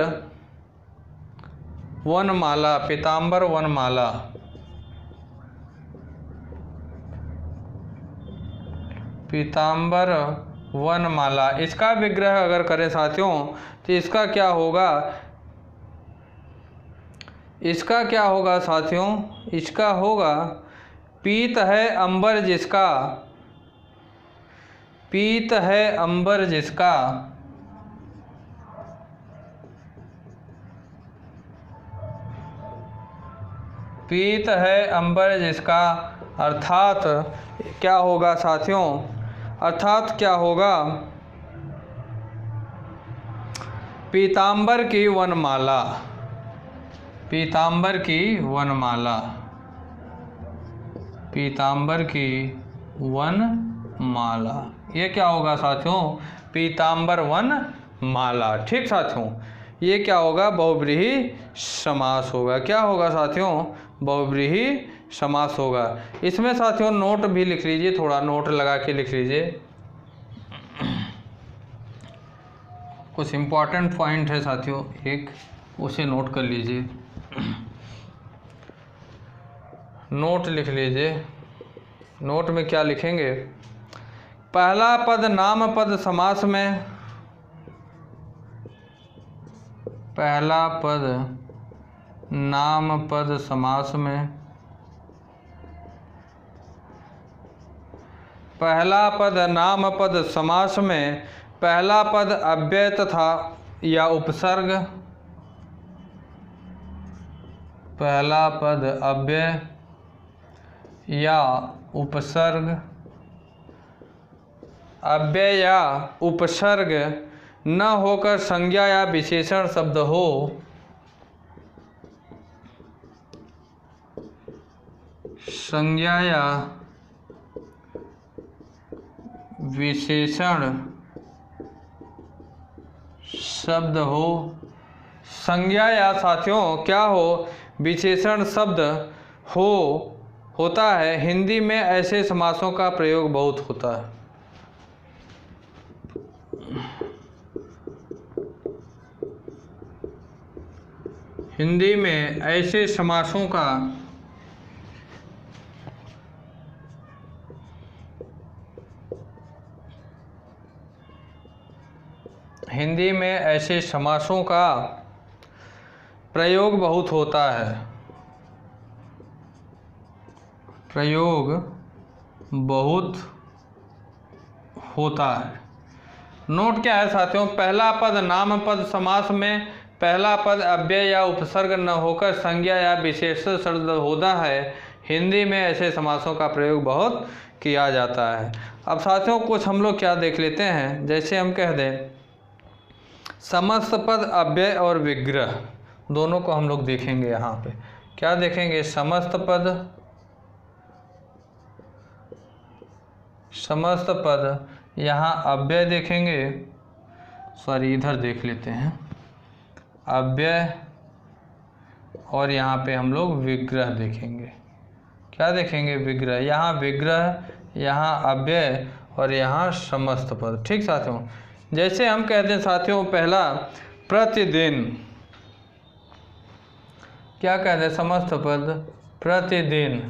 वनमाला, पीतांबर वनमाला। पीतांबर वनमाला, इसका विग्रह अगर करें साथियों तो इसका क्या होगा? इसका क्या होगा साथियों? इसका होगा पीत है अंबर जिसका, पीत है अंबर जिसका, पीत है अंबर जिसका। अर्थात क्या होगा साथियों? अर्थात क्या होगा? पीतांबर की वनमाला, पीतांबर की वनमाला, पीतांबर की वनमाला। ये क्या होगा साथियों? पीतांबर वनमाला। ठीक साथियों, ये क्या होगा? बहुव्रीहि समास होगा। क्या होगा साथियों? बहुव्रीहि समास होगा। इसमें साथियों नोट भी लिख लीजिए, थोड़ा नोट लगा के लिख लीजिए। कुछ इम्पोर्टेंट पॉइंट है साथियों, एक उसे नोट कर लीजिए। नोट लिख लीजिए। नोट में क्या लिखेंगे? पहला पद नाम पद समास में, पहला पद नाम पद समास में, पहला पद नाम पद समास में पहला पद अव्यय तथा या उपसर्ग, पहला पद अव्यय या उपसर्ग, अव्यय या उपसर्ग न होकर संज्ञा या विशेषण शब्द हो, संज्ञा या विशेषण शब्द हो। संज्ञा या साथियों क्या हो? विशेषण शब्द हो होता है। हिंदी में ऐसे समासों का प्रयोग बहुत होता है। हिंदी में ऐसे समासों का हिंदी में ऐसे समासों का प्रयोग बहुत होता है। प्रयोग बहुत होता है। नोट क्या है साथियों? पहला पद नाम पद समास में पहला पद अव्यय या उपसर्ग न होकर संज्ञा या विशेषण शब्द होता है। हिंदी में ऐसे समासों का प्रयोग बहुत किया जाता है। अब साथियों कुछ हम लोग क्या देख लेते हैं। जैसे हम कह दें समस्त पद अव्यय और विग्रह, दोनों को हम लोग देखेंगे। यहाँ पे क्या देखेंगे? समस्त पद, समस्त पद, यहाँ अव्यय देखेंगे। सॉरी, इधर देख लेते हैं, अव्यय, और यहाँ पे हम लोग विग्रह देखेंगे। क्या देखेंगे? विग्रह। यहाँ विग्रह, यहाँ अव्यय और यहाँ समस्त पद। ठीक साथियों, जैसे हम कहते हैं साथियों पहला प्रतिदिन, क्या कहते हैं? समस्त पद प्रतिदिन।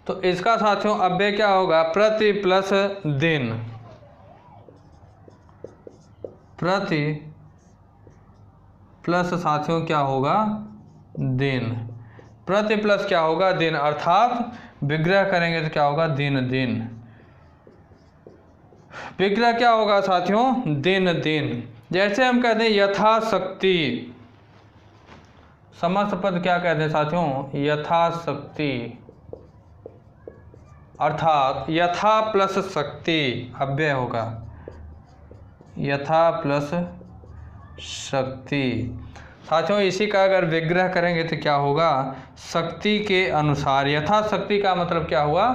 तो इसका साथियों अव्यय क्या होगा? प्रति प्लस दिन, प्रति प्लस साथियों क्या होगा, दिन। प्रति प्लस क्या होगा, दिन, अर्थात विग्रह करेंगे तो क्या होगा, दिन दिन। विग्रह क्या होगा साथियों, दिन दिन। जैसे हम कहते हैं यथाशक्ति, समस्त पद क्या कहते हैं साथियों, यथाशक्ति, अर्थात यथा प्लस शक्ति अव्यय होगा, यथा प्लस शक्ति। साथियों इसी का अगर विग्रह करेंगे तो क्या होगा, शक्ति के अनुसार। यथाशक्ति का मतलब क्या हुआ,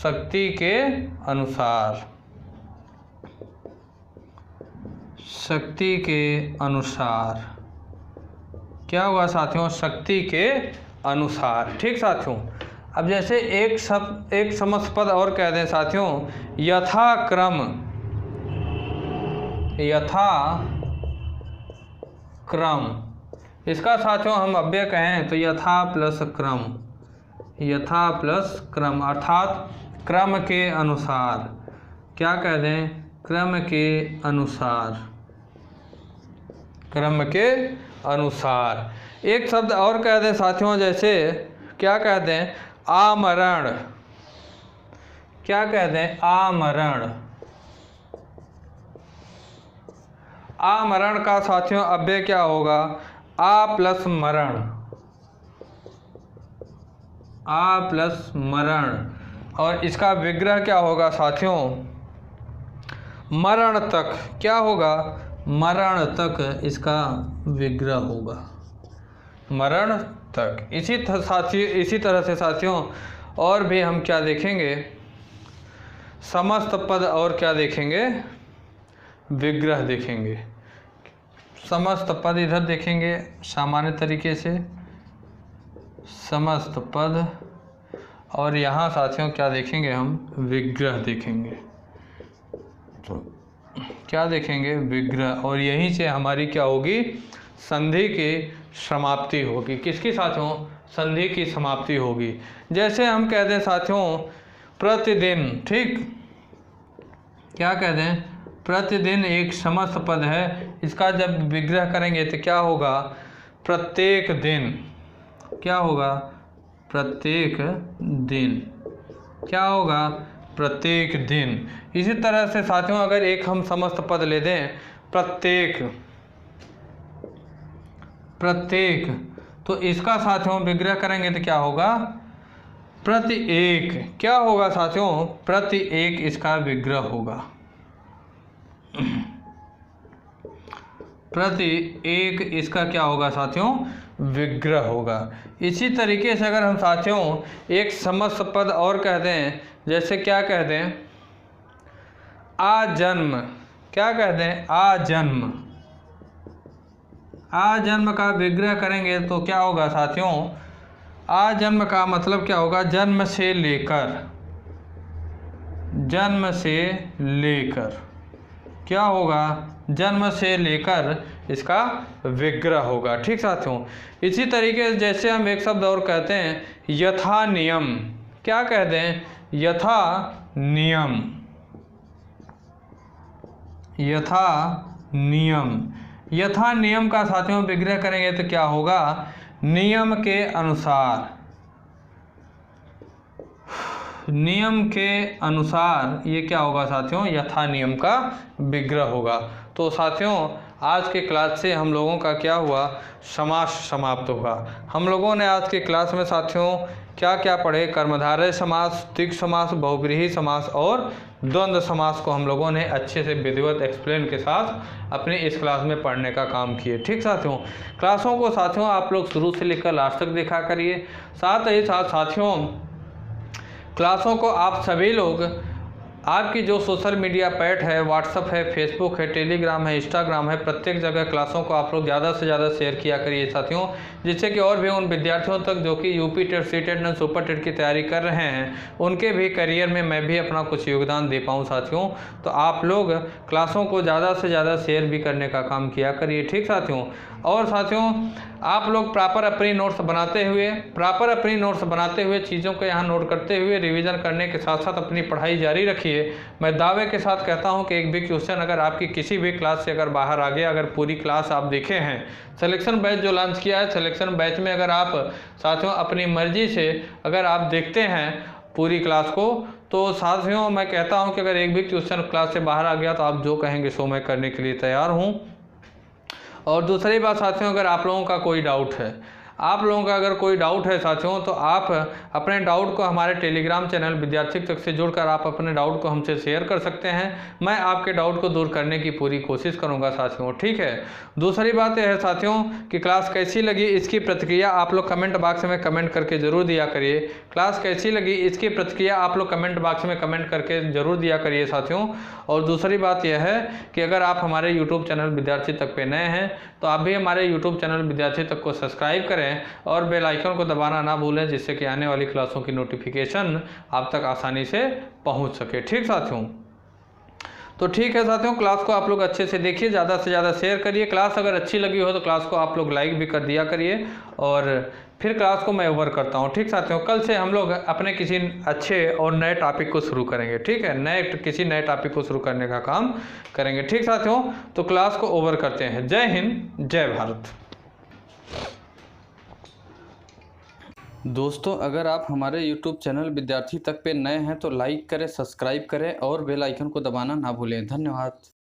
शक्ति के अनुसार, शक्ति के अनुसार। क्या हुआ साथियों, शक्ति के अनुसार। ठीक साथियों, अब जैसे एक समस्त पद और कह दें साथियों, यथाक्रम, यथाक्रम। इसका साथियों हम अव्यय कहें तो यथा प्लस क्रम, यथा प्लस क्रम, अर्थात क्रम के अनुसार। क्या कह दें, क्रम के अनुसार, क्रम के अनुसार। एक शब्द और कह दें साथियों, जैसे क्या कह दें, आमरण। क्या कह दें, आमरण। आमरण का साथियों अव्यय क्या होगा, आ प्लस मरण, आ प्लस मरण। और इसका विग्रह क्या होगा साथियों, मरण तक। क्या होगा, मरण तक इसका विग्रह होगा, मरण तक। इसी तरह से साथियों और भी हम क्या देखेंगे, समस्त पद और क्या देखेंगे, विग्रह देखेंगे। समस्त पद इधर देखेंगे सामान्य तरीके से, समस्त पद, और यहाँ साथियों क्या देखेंगे हम, विग्रह देखेंगे। तो क्या देखेंगे, विग्रह। और यहीं से हमारी क्या होगी, संधि की समाप्ति होगी। किसकी साथियों, संधि की समाप्ति होगी। जैसे हम कह दें साथियों प्रतिदिन। ठीक, क्या कह दें, प्रतिदिन एक समस्त पद है, इसका जब विग्रह करेंगे तो क्या होगा, प्रत्येक दिन। क्या होगा, प्रत्येक दिन। क्या होगा, प्रत्येक दिन। इसी तरह से साथियों अगर एक हम समस्त पद ले दें, प्रत्येक, प्रत्येक, तो इसका साथियों विग्रह करेंगे तो क्या होगा, प्रति एक। क्या होगा साथियों, प्रति एक इसका विग्रह होगा, प्रति एक इसका क्या होगा साथियों, विग्रह होगा। इसी तरीके से अगर हम साथियों एक समस्त पद और कह दें, जैसे क्या कह दें, आजन्म। क्या कह दें, आजन्म। आजन्म का विग्रह करेंगे तो क्या होगा साथियों, आजन्म का मतलब क्या होगा, जन्म से लेकर, जन्म से लेकर। क्या होगा, जन्म से लेकर इसका विग्रह होगा। ठीक साथियों, इसी तरीके से जैसे हम एक शब्द और कहते हैं यथा नियम। क्या कहते हैं, यथा नियम, यथा नियम। यथा नियम का साथियों विग्रह करेंगे तो क्या होगा, नियम के अनुसार, नियम के अनुसार। ये क्या होगा साथियों, यथा नियम का विग्रह होगा। तो साथियों आज के क्लास से हम लोगों का क्या हुआ, समास समाप्त हुआ। हम लोगों ने आज के क्लास में साथियों क्या क्या पढ़े, कर्मधारय समास, द्विग समास, बहुव्रीहि समास और द्वंद्व समास को हम लोगों ने अच्छे से विधिवत एक्सप्लेन के साथ अपने इस क्लास में पढ़ने का काम किए। ठीक साथियों, क्लासों को साथियों आप लोग शुरू से लेकर लास्ट तक देखा करिए। साथ ही साथ साथियों क्लासों को आप सभी लोग आपकी जो सोशल मीडिया पैट है, व्हाट्सअप है, फेसबुक है, टेलीग्राम है, इंस्टाग्राम है, प्रत्येक जगह क्लासों को आप लोग ज़्यादा से ज़्यादा शेयर किया करिए साथियों, जिससे कि और भी उन विद्यार्थियों तक जो कि यूपी टेट, सी टेट और सुपर टेट की तैयारी कर रहे हैं, उनके भी करियर में मैं भी अपना कुछ योगदान दे पाऊँ साथियों। तो आप लोग क्लासों को ज़्यादा से ज़्यादा शेयर भी करने का काम किया करिए। ठीक साथियों, और साथियों आप लोग प्रॉपर अपनी नोट्स बनाते हुए चीज़ों को यहाँ नोट करते हुए रिवीजन करने के साथ साथ अपनी पढ़ाई जारी रखिए। मैं दावे के साथ कहता हूँ कि एक भी क्वेश्चन अगर आपकी किसी भी क्लास से अगर बाहर आ गया, अगर पूरी क्लास आप देखे हैं, सिलेक्शन बैच जो लॉन्च किया है, सिलेक्शन बैच में अगर आप साथियों अपनी मर्जी से अगर आप देखते हैं पूरी क्लास को, तो साथियों मैं कहता हूं कि अगर एक भी क्वेश्चन क्लास से बाहर आ गया तो आप जो कहेंगे सो मैं करने के लिए तैयार हूं। और दूसरी बात साथियों, अगर आप लोगों का कोई डाउट है, आप लोगों का अगर कोई डाउट है साथियों, तो आप अपने डाउट को हमारे टेलीग्राम चैनल विद्यार्थी तक से जुड़कर आप अपने डाउट को हमसे शेयर कर सकते हैं। मैं आपके डाउट को दूर करने की पूरी कोशिश करूंगा साथियों, ठीक है। दूसरी बात यह है साथियों कि क्लास कैसी लगी इसकी प्रतिक्रिया आप लोग कमेंट बॉक्स में कमेंट करके ज़रूर दिया करिए। क्लास कैसी लगी इसकी प्रतिक्रिया आप लोग कमेंट बॉक्स में कमेंट करके ज़रूर दिया करिए साथियों। और दूसरी बात यह है कि अगर आप हमारे यूट्यूब चैनल विद्यार्थी तक पे नए हैं तो आप भी हमारे यूट्यूब चैनल विद्यार्थी तक को सब्सक्राइब करें और बेल आइकन को दबाना ना भूलें, जिससे कि आने वाली क्लासों की नोटिफिकेशन आप तक आसानी से पहुंच सके, ठीक साथियों। तो ठीक है साथियों, क्लास को आप लोग अच्छे से देखिए, ज़्यादा से ज़्यादा शेयर करिए। क्लास अगर अच्छी लगी हो तो क्लास को आप लोग लाइक भी कर दिया करिए। और फिर क्लास को मैं ओवर करता हूँ, ठीक साथियों। कल से हम लोग अपने किसी अच्छे और नए टॉपिक को शुरू करेंगे, ठीक है। किसी नए टॉपिक को शुरू करने का काम करेंगे, ठीक साथियों। तो क्लास को ओवर करते हैं। जय हिंद, जय भारत। दोस्तों अगर आप हमारे YouTube चैनल विद्यार्थी तक पे नए हैं तो लाइक करें, सब्सक्राइब करें और बेल आइकन को दबाना ना भूलें। धन्यवाद।